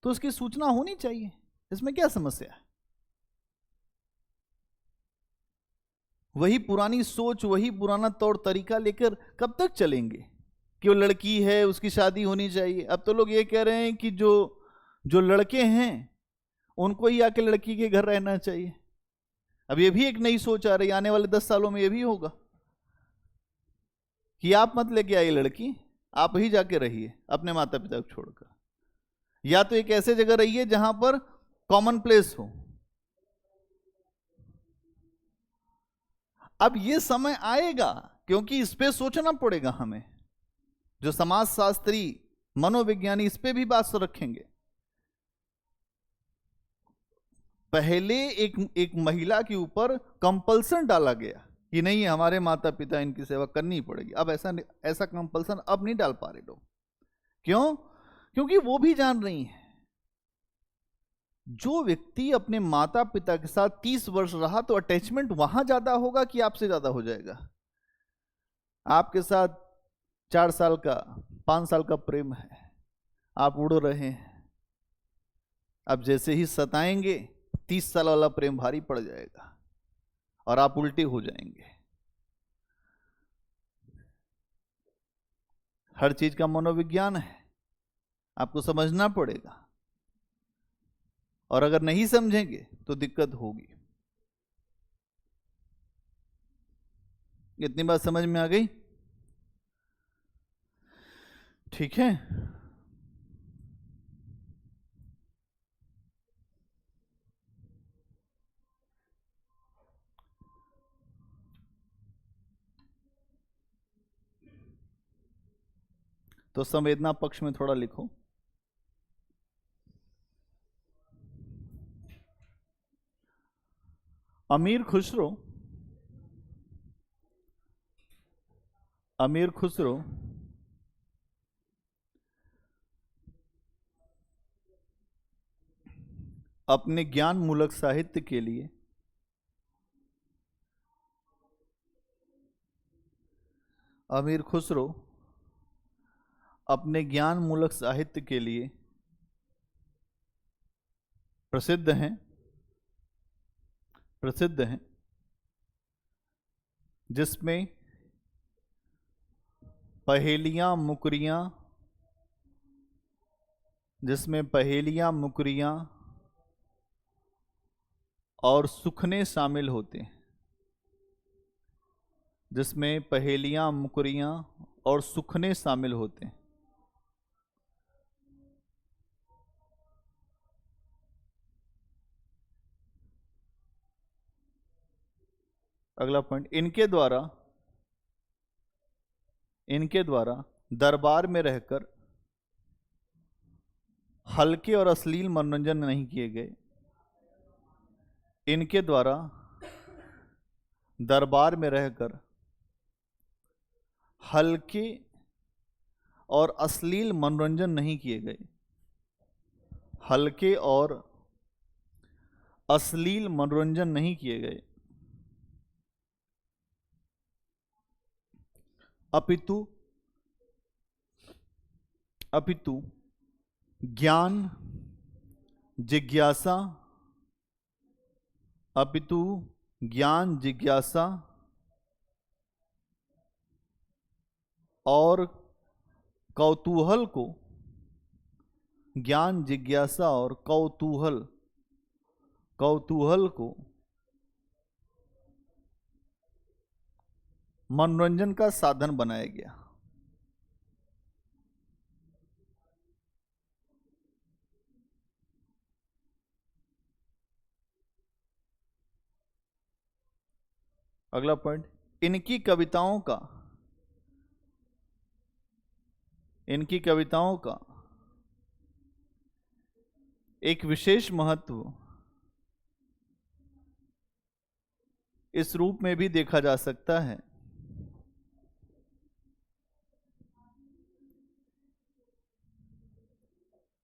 तो उसकी सूचना होनी चाहिए। इसमें क्या समस्या है? वही पुरानी सोच, वही पुराना तौर तरीका लेकर कब तक चलेंगे कि वो लड़की है उसकी शादी होनी चाहिए। अब तो लोग ये कह रहे हैं कि जो लड़के हैं उनको ही आके लड़की के घर रहना चाहिए। अब ये भी एक नई सोच आ रही है, आने वाले 10 सालों में ये भी होगा। कि आप मत लेके आइए लड़की, आप ही जाके रहिए अपने माता पिता को छोड़कर, या तो एक ऐसे जगह रहिए जहां पर कॉमन प्लेस हो। अब ये समय आएगा, क्योंकि इस पे सोचना पड़ेगा हमें। जो समाजशास्त्री मनोविज्ञानी इस पे भी बात रखेंगे। पहले एक महिला के ऊपर कंपल्सन डाला गया कि नहीं, हमारे माता पिता इनकी सेवा करनी पड़ेगी। अब ऐसा कंपल्सन अब नहीं डाल पा रहे लोग। क्यों? क्योंकि वो भी जान रही हैं, जो व्यक्ति अपने माता पिता के साथ 30 वर्ष रहा तो अटैचमेंट वहां ज्यादा होगा कि आपसे ज्यादा हो जाएगा? आपके साथ 4 साल का 5 साल का प्रेम है, आप उड़ रहे हैं, अब जैसे ही सताएंगे 30 साल वाला प्रेम भारी पड़ जाएगा और आप उल्टे हो जाएंगे। हर चीज का मनोविज्ञान है, आपको समझना पड़ेगा, और अगर नहीं समझेंगे तो दिक्कत होगी। इतनी बात समझ में आ गई? ठीक है। तो संवेदना पक्ष में थोड़ा लिखो। अमीर खुसरो अपने ज्ञान मूलक साहित्य के लिए अमीर खुसरो अपने ज्ञान मूलक साहित्य के लिए प्रसिद्ध हैं, जिसमें पहेलियां मुकरियां और सुखने शामिल होते हैं। जिसमें पहेलियां मुकरियां और सुखने शामिल होते हैं। अगला पॉइंट, इनके द्वारा दरबार में रहकर हल्के और अश्लील मनोरंजन नहीं किए गए। इनके द्वारा दरबार में रहकर हल्के और अश्लील मनोरंजन नहीं किए गए। हल्के और अश्लील मनोरंजन नहीं किए गए, अपितु ज्ञान जिज्ञासा और कौतूहल को मनोरंजन का साधन बनाया गया। अगला पॉइंट, इनकी कविताओं का एक विशेष महत्व इस रूप में भी देखा जा सकता है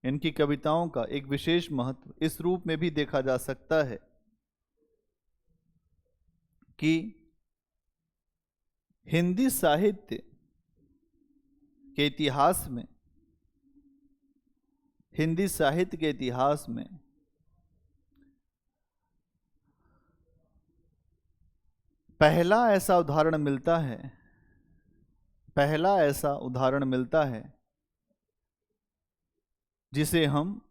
इनकी कविताओं का एक विशेष महत्व इस रूप में भी देखा जा सकता है कि हिंदी साहित्य के इतिहास में पहला ऐसा उदाहरण मिलता है जिसे हम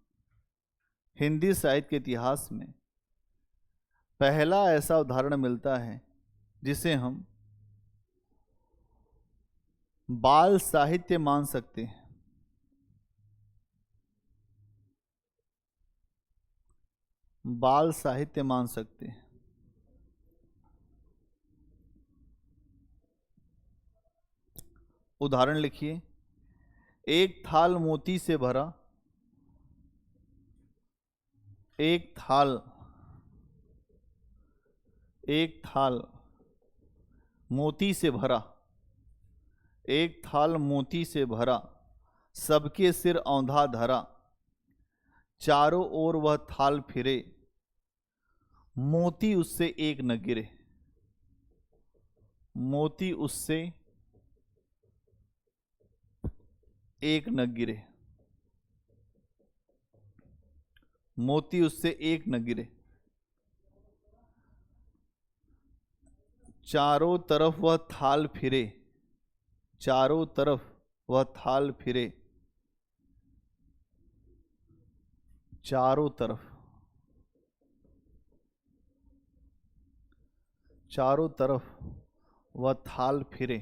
हिंदी साहित्य के इतिहास में जिसे हम बाल साहित्य मान सकते हैं। बाल साहित्य मान सकते हैं। उदाहरण लिखिए, एक थाल मोती से भरा, एक थाल मोती से भरा, एक थाल मोती से भरा, सबके सिर औंधा धरा, चारों ओर वह थाल फिरे, मोती उससे एक न गिरे। मोती उससे एक न गिरे। मोती उससे एक न गिरे। चारों तरफ वह थाल फिरे, चारों तरफ वह थाल फिरे, चारों तरफ, चारों तरफ वह थाल फिरे,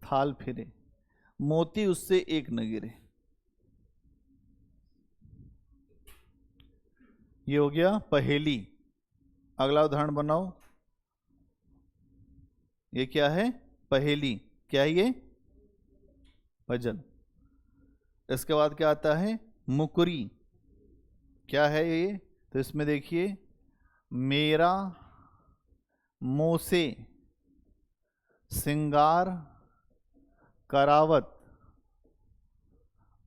थाल फिरे, मोती उससे एक न गिरे। ये हो गया पहेली। अगला उदाहरण बनाओ। ये क्या है? पहेली। क्या है ये? पजल। इसके बाद क्या आता है? मुकरी। क्या है ये? तो इसमें देखिए, मेरा मोसे सिंगार करावत,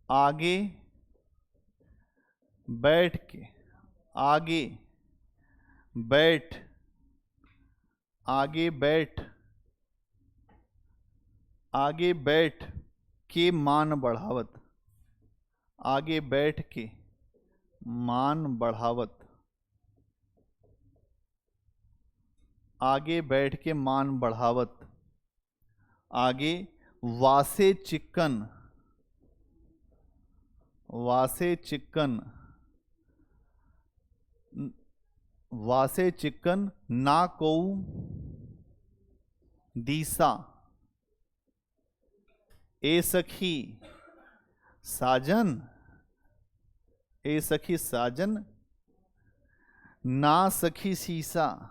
आगे बैठ के, आगे बैठ, आगे बैठ, आगे बैठ के मान बढ़ावत, आगे बैठ के मान बढ़ावत, आगे बैठ के मान बढ़ावत। आगे वासे चिक्कन, वासे चिक्कन, वासे चिक्कन ना कोऊ दीसा, ए सखी साजन, ए सखी साजन ना सखी सीसा।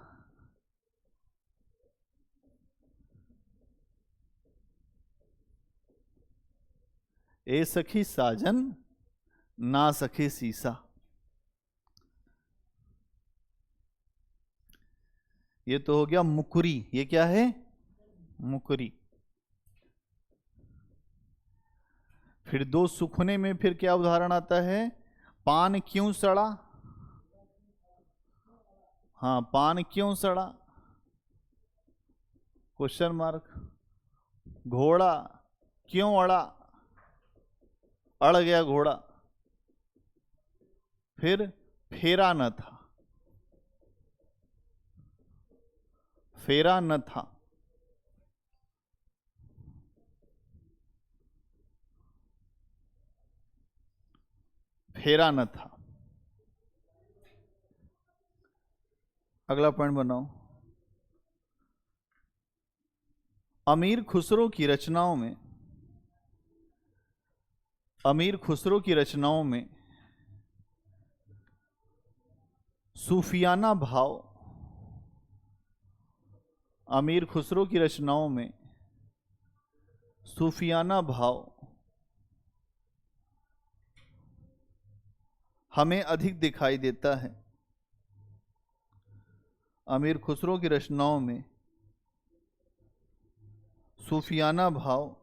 ए सखी साजन ना सखी सीसा। ये तो हो गया मुकरी। ये क्या है? मुकरी। फिर दो सुखने में फिर क्या उदाहरण आता है? पान क्यों सड़ा? हाँ, पान क्यों सड़ा? Question mark. घोड़ा क्यों अड़ा? अड़ गया घोड़ा। फिर फेरा न था, फेरा न था। फेरा न था। अगला पॉइंट बनाओ। अमीर खुसरो की रचनाओं में, अमीर खुसरो की रचनाओं में सूफियाना भाव, अमीर खुसरो की रचनाओं में सूफियाना भाव हमें अधिक दिखाई देता है। अमीर खुसरो की रचनाओं में सूफियाना भाव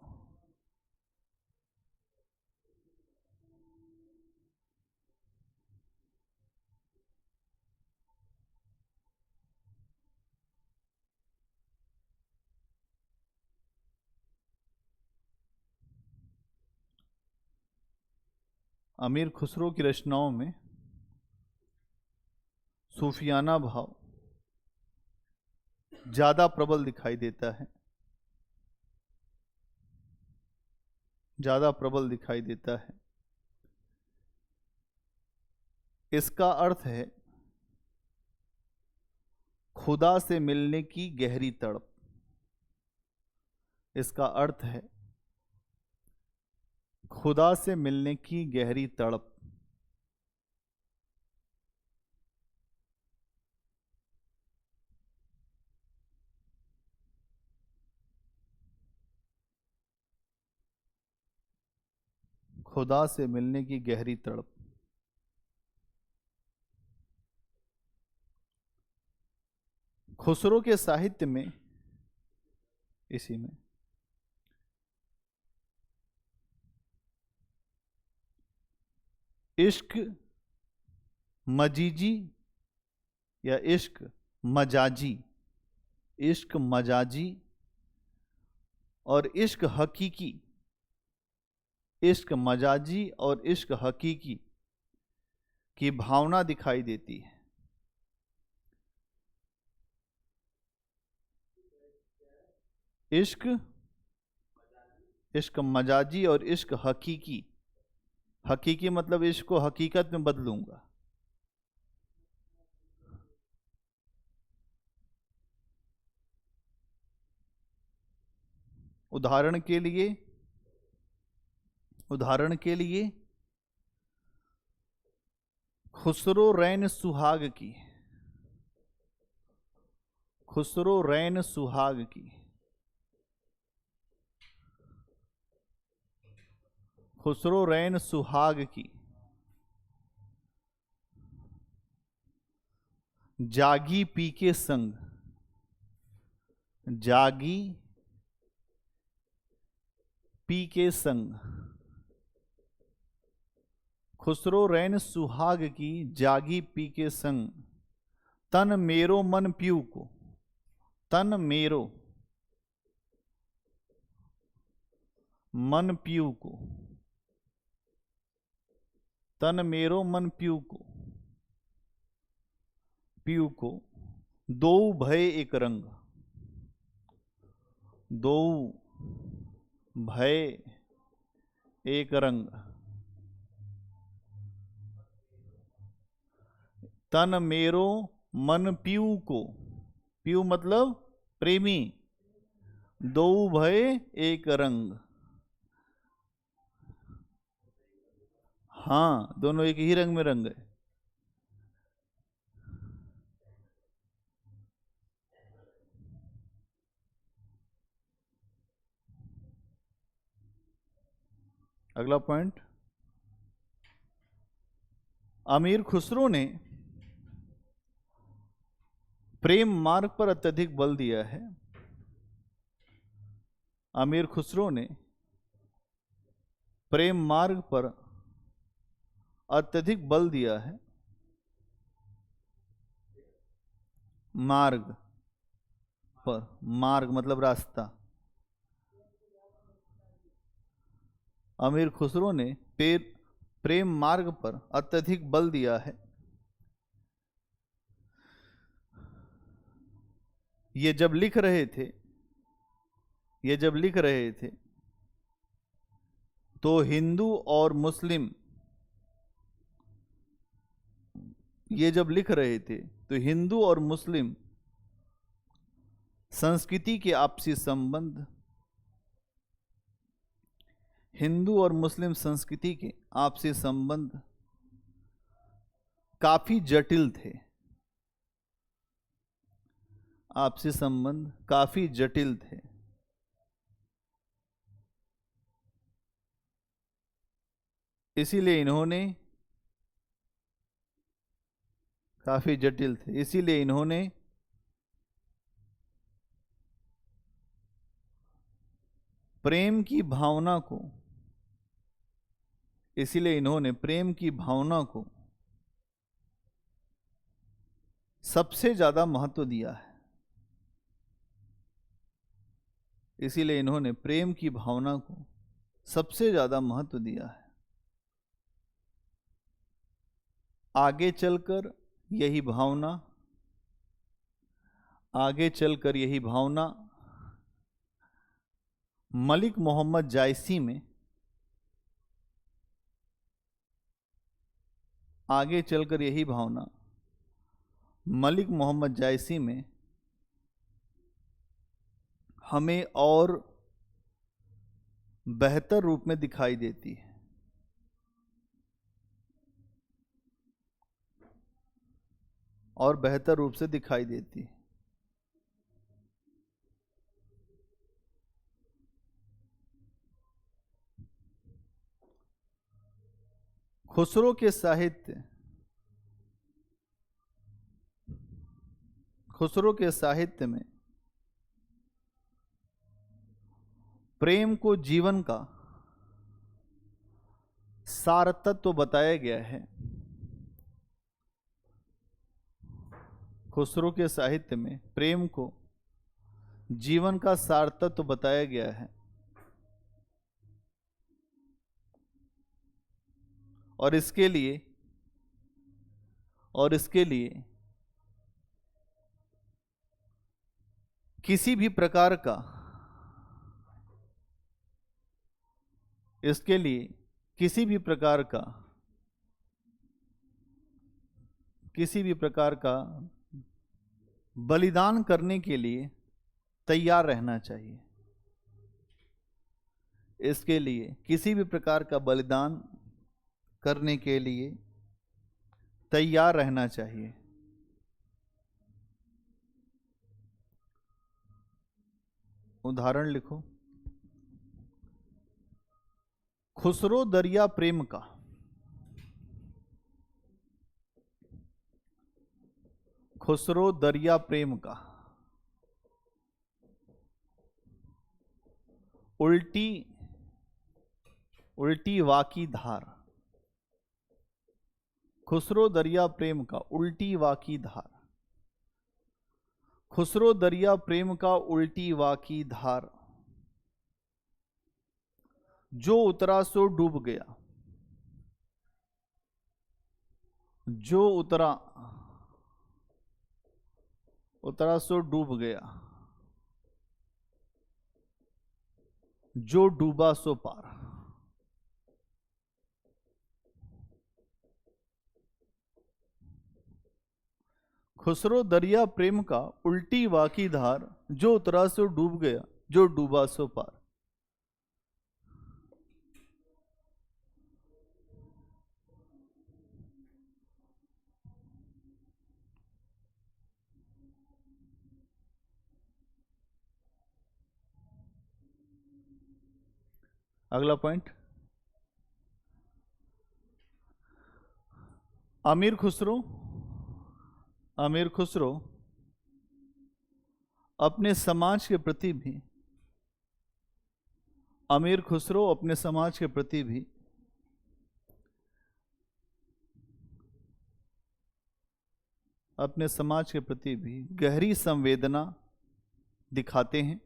अमीर खुसरो की रचनाओं में सूफियाना भाव ज्यादा प्रबल दिखाई देता है, ज्यादा प्रबल दिखाई देता है। इसका अर्थ है खुदा से मिलने की गहरी तड़प। इसका अर्थ है खुदा से मिलने की गहरी तड़प। खुदा से मिलने की गहरी तड़प। खुसरो के साहित्य में, इसी में इश्क मजीजी या इश्क मजाजी, इश्क मजाजी और इश्क हकीकी, इश्क मजाजी और इश्क हकीकी की भावना दिखाई देती है। इश्क, इश्क मजाजी और इश्क हकीकी। हकीकी मतलब इश्क को हकीकत में बदलूंगा। उदाहरण के लिए खुसरो रैन सुहाग की, खुसरो रैन सुहाग की, खुसरो रैन सुहाग की जागी पी के संग, जागी पी के संग, खुसरो रैन सुहाग की जागी पी के संग, तन मेरो मन पीऊ को, तन मेरो मन पीऊ को, तन मेरो मन पीऊ को, पीऊ को दो भय एक रंग, दो भय एक रंग, तन मेरो मन पीऊ को, पीऊ मतलब प्रेमी, दो भय एक रंग। हाँ, दोनों एक ही रंग में रंग है। अगला पॉइंट, अमीर खुसरो ने प्रेम मार्ग पर अत्यधिक बल दिया है। अमीर खुसरो ने प्रेम मार्ग पर अत्यधिक बल दिया है। मार्ग पर, मार्ग मतलब रास्ता। अमीर खुसरो ने प्रेम मार्ग पर अत्यधिक बल दिया है। ये जब लिख रहे थे तो हिंदू और मुस्लिम, ये जब लिख रहे थे तो हिंदू और मुस्लिम संस्कृति के आपसी संबंध, हिंदू और मुस्लिम संस्कृति के आपसी संबंध काफी जटिल थे, आपसी संबंध काफी जटिल थे। इसीलिए इन्होंने, काफी जटिल थे, इसीलिए इन्होंने प्रेम की भावना को, इसीलिए इन्होंने प्रेम की भावना को सबसे ज्यादा महत्व दिया है। इसीलिए इन्होंने प्रेम की भावना को सबसे ज्यादा महत्व दिया है। आगे चलकर यही भावना, आगे चलकर यही भावना मलिक मोहम्मद जायसी में, आगे चलकर यही भावना मलिक मोहम्मद जायसी में हमें और बेहतर रूप में दिखाई देती है। और बेहतर रूप से दिखाई देती है। खुसरो के साहित्य, खुसरो के साहित्य में प्रेम को जीवन का सार तत्व बताया गया है। खुसरो के साहित्य में प्रेम को जीवन का सार तत्व बताया गया है। और इसके लिए किसी भी प्रकार का, इसके लिए किसी भी प्रकार का बलिदान करने के लिए तैयार रहना चाहिए। इसके लिए किसी भी प्रकार का बलिदान करने के लिए तैयार रहना चाहिए। उदाहरण लिखो। खुसरो दरिया प्रेम का, खुसरो दरिया प्रेम का उल्टी वाकी धार, खुसरो दरिया प्रेम का उल्टी वाकी धार, खुसरो दरिया प्रेम का उल्टी वाकी धार, जो उतरा सो डूब गया, जो उतरा सो डूब गया, जो डूबा सो पार। खुसरो दरिया प्रेम का उल्टी वाकी धार, जो उतरा सो डूब गया, जो डूबा सो पार। अगला पॉइंट, अमीर खुसरो अपने समाज के प्रति भी, अमीर खुसरो अपने समाज के प्रति भी गहरी संवेदना दिखाते हैं।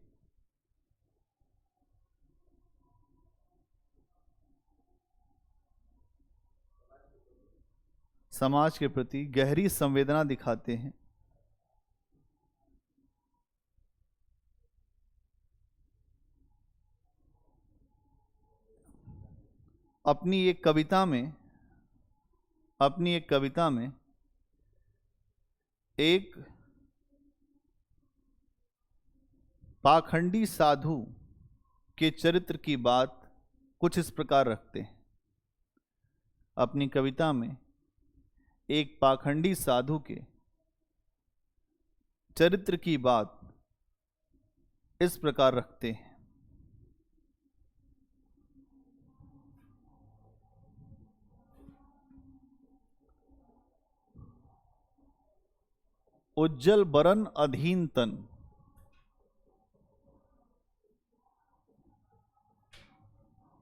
समाज के प्रति गहरी संवेदना दिखाते हैं। अपनी एक कविता में एक पाखंडी साधु के चरित्र की बात कुछ इस प्रकार रखते हैं। अपनी कविता में एक पाखंडी साधु के चरित्र की बात इस प्रकार रखते हैं। उज्जल बरन अधीन तन,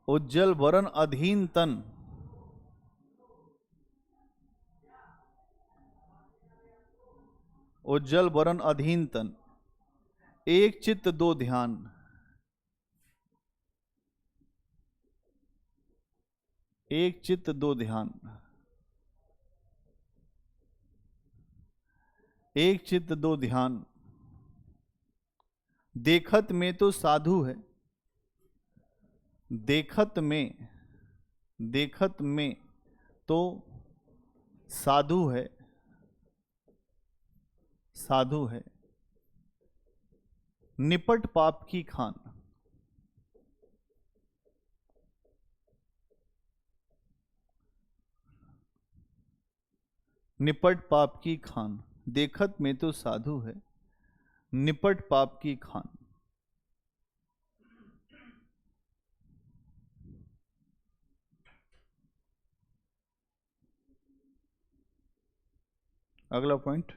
उज्जल बरन अधीन तन, उज्जल बरन अधीन तन, एक चित्त दो ध्यान, एक चित्त दो ध्यान, एक चित्त दो ध्यान, देखत में तो साधु है, देखत में तो साधु है, साधु है, निपट पाप की खान, निपट पाप की खान, देखत में तो साधु है, निपट पाप की खान। अगला पॉइंट,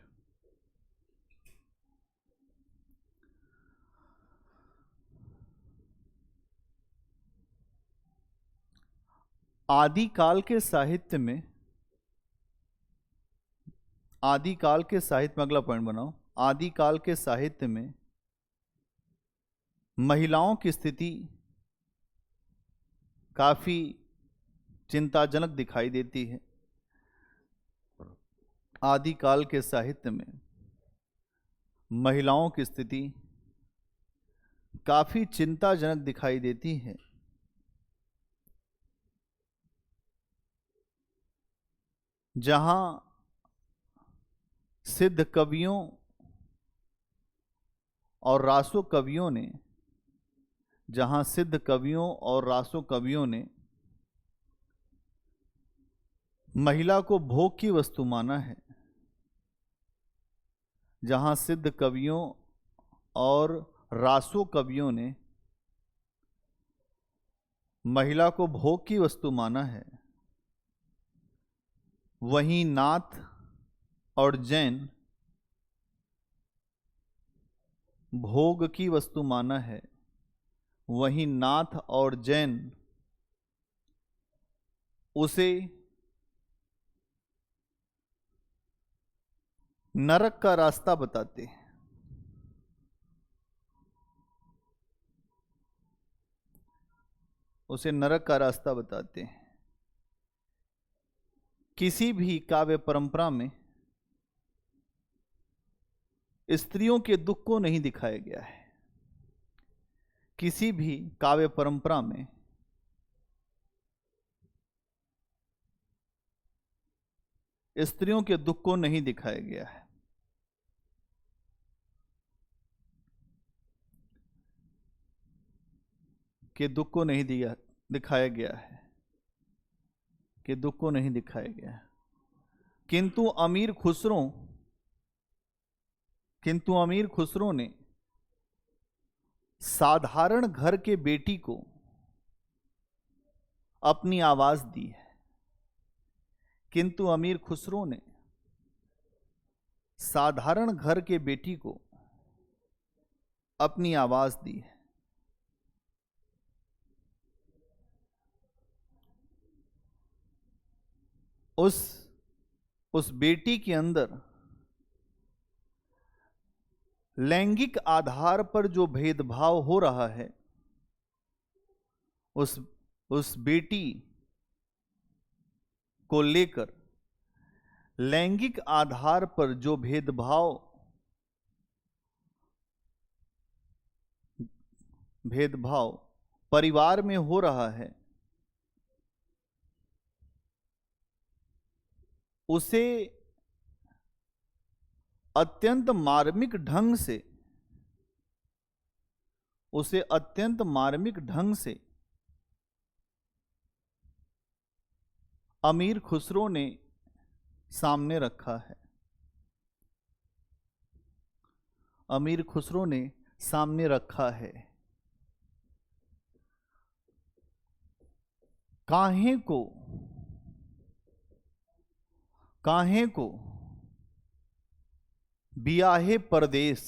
आदिकाल के साहित्य में, आदिकाल के साहित्य में, अगला पॉइंट बनाओ, आदिकाल के साहित्य में महिलाओं की स्थिति काफी चिंताजनक दिखाई देती है। आदिकाल के साहित्य में महिलाओं की स्थिति काफी चिंताजनक दिखाई देती है। जहां सिद्ध कवियों और रासो कवियों ने, जहां सिद्ध कवियों और रासो कवियों ने महिला को भोग की वस्तु माना है, जहां सिद्ध कवियों और रासो कवियों ने महिला को भोग की वस्तु माना है, वहीं नाथ और जैन भोग की वस्तु माना है, वहीं नाथ और जैन उसे नरक का रास्ता बताते हैं। उसे नरक का रास्ता बताते हैं। किसी भी काव्य परंपरा में स्त्रियों के दुख को नहीं दिखाया गया है। किसी भी काव्य परंपरा में स्त्रियों के दुख को नहीं दिखाया गया है। कि दुख को नहीं दिखाया गया है, कि दुख को नहीं दिखाया गया है। किंतु अमीर खुसरो ने साधारण घर के बेटी को अपनी आवाज दी है। किंतु अमीर खुसरो ने साधारण घर के बेटी को अपनी आवाज दी है। उस बेटी के अंदर लैंगिक आधार पर जो भेदभाव हो रहा है, उस बेटी को लेकर लैंगिक आधार पर जो भेदभाव परिवार में हो रहा है, उसे अत्यंत मार्मिक ढंग से अमीर खुसरो ने सामने रखा है। अमीर खुसरो ने सामने रखा है। काहे को बियाहे परदेस,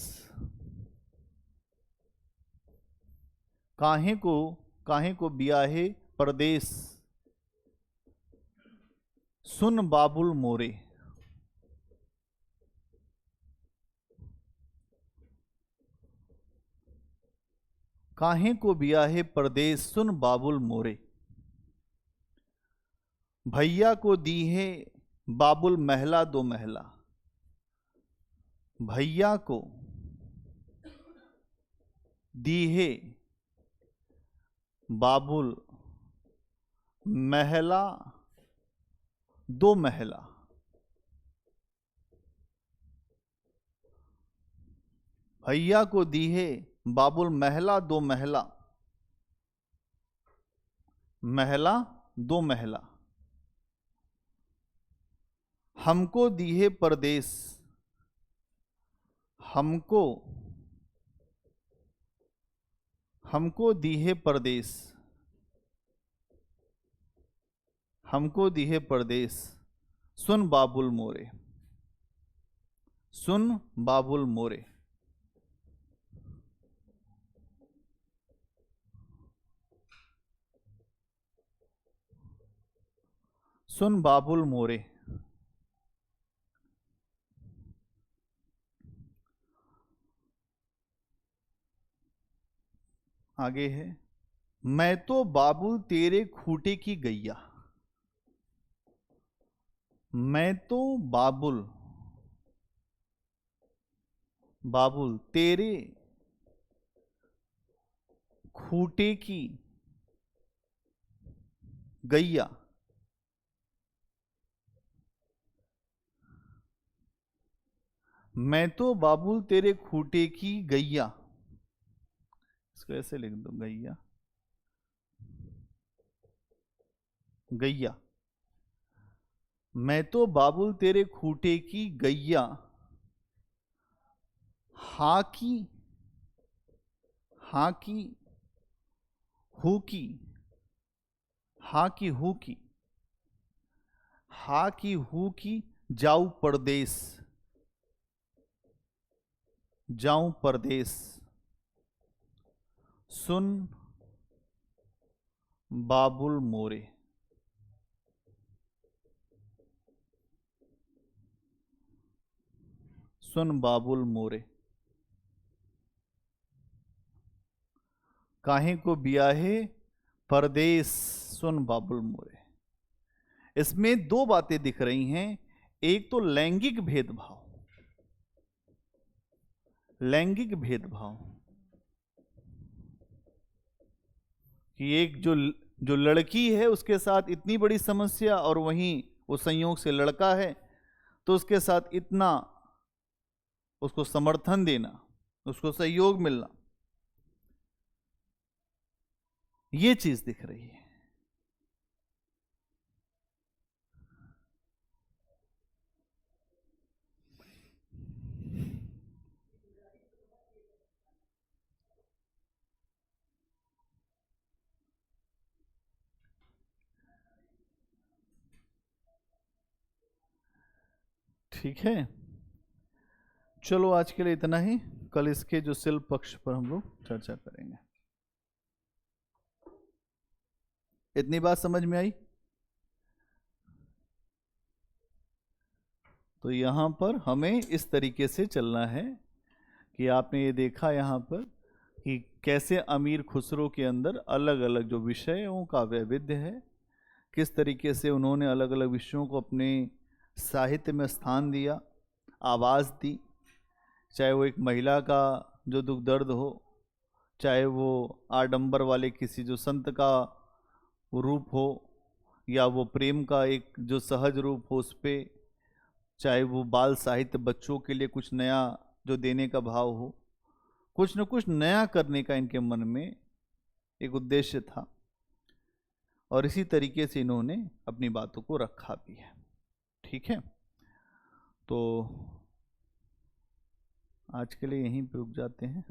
काहे को बियाहे परदेस, सुन बाबुल मोरे। काहे को बियाहे परदेस, सुन बाबुल मोरे। भैया को दी है बाबुल महला दो महला। भैया को दी है बाबुल महला दो महला। भैया को दी है बाबुल महला दो महला, महला दो महला। हमको दीहे परदेस, हमको हमको दीहे परदेस, हमको दीहे परदेस, सुन बाबुल मोरे, सुन बाबुल मोरे। सुन बाबुल मोरे। आगे है, मैं तो बाबुल तेरे खूंटे की गैया, मैं तो बाबुल, बाबुल तेरे खूंटे की गैया, मैं तो बाबुल तेरे खूंटे की गैया, इसको ऐसे लिख दो, गैया, गैया, मैं तो बाबुल तेरे खूंटे की गैया, हा की, हा की, हु की, हा की हु की, हा की हु की, जाऊं परदेस, जाऊं परदेस, सुन बाबुल मोरे। सुन बाबुल मोरे। काहे को बियाहे परदेस, सुन बाबुल मोरे। इसमें दो बातें दिख रही हैं। एक तो लैंगिक भेदभाव, लैंगिक भेदभाव कि एक जो लड़की है उसके साथ इतनी बड़ी समस्या, और वहीं वो संयोग से लड़का है तो उसके साथ इतना उसको समर्थन देना, उसको सहयोग मिलना, ये चीज दिख रही है। ठीक है, चलो आज के लिए इतना ही। कल इसके जो शिल्प पक्ष पर हम लोग चर्चा करेंगे। इतनी बात समझ में आई? तो यहां पर हमें इस तरीके से चलना है कि आपने ये देखा यहां पर कि कैसे अमीर खुसरो के अंदर अलग अलग जो विषयों का वैविध्य है, किस तरीके से उन्होंने अलग अलग विषयों को अपने साहित्य में स्थान दिया, आवाज़ दी, चाहे वो एक महिला का जो दुख दर्द हो, चाहे वो आडंबर वाले किसी जो संत का रूप हो, या वो प्रेम का एक जो सहज रूप हो उस पर, चाहे वो बाल साहित्य बच्चों के लिए कुछ नया जो देने का भाव हो, कुछ न कुछ नया करने का इनके मन में एक उद्देश्य था, और इसी तरीके से इन्होंने अपनी बातों को रखा भी है। ठीक है, तो आज के लिए यहीं पे रुक जाते हैं।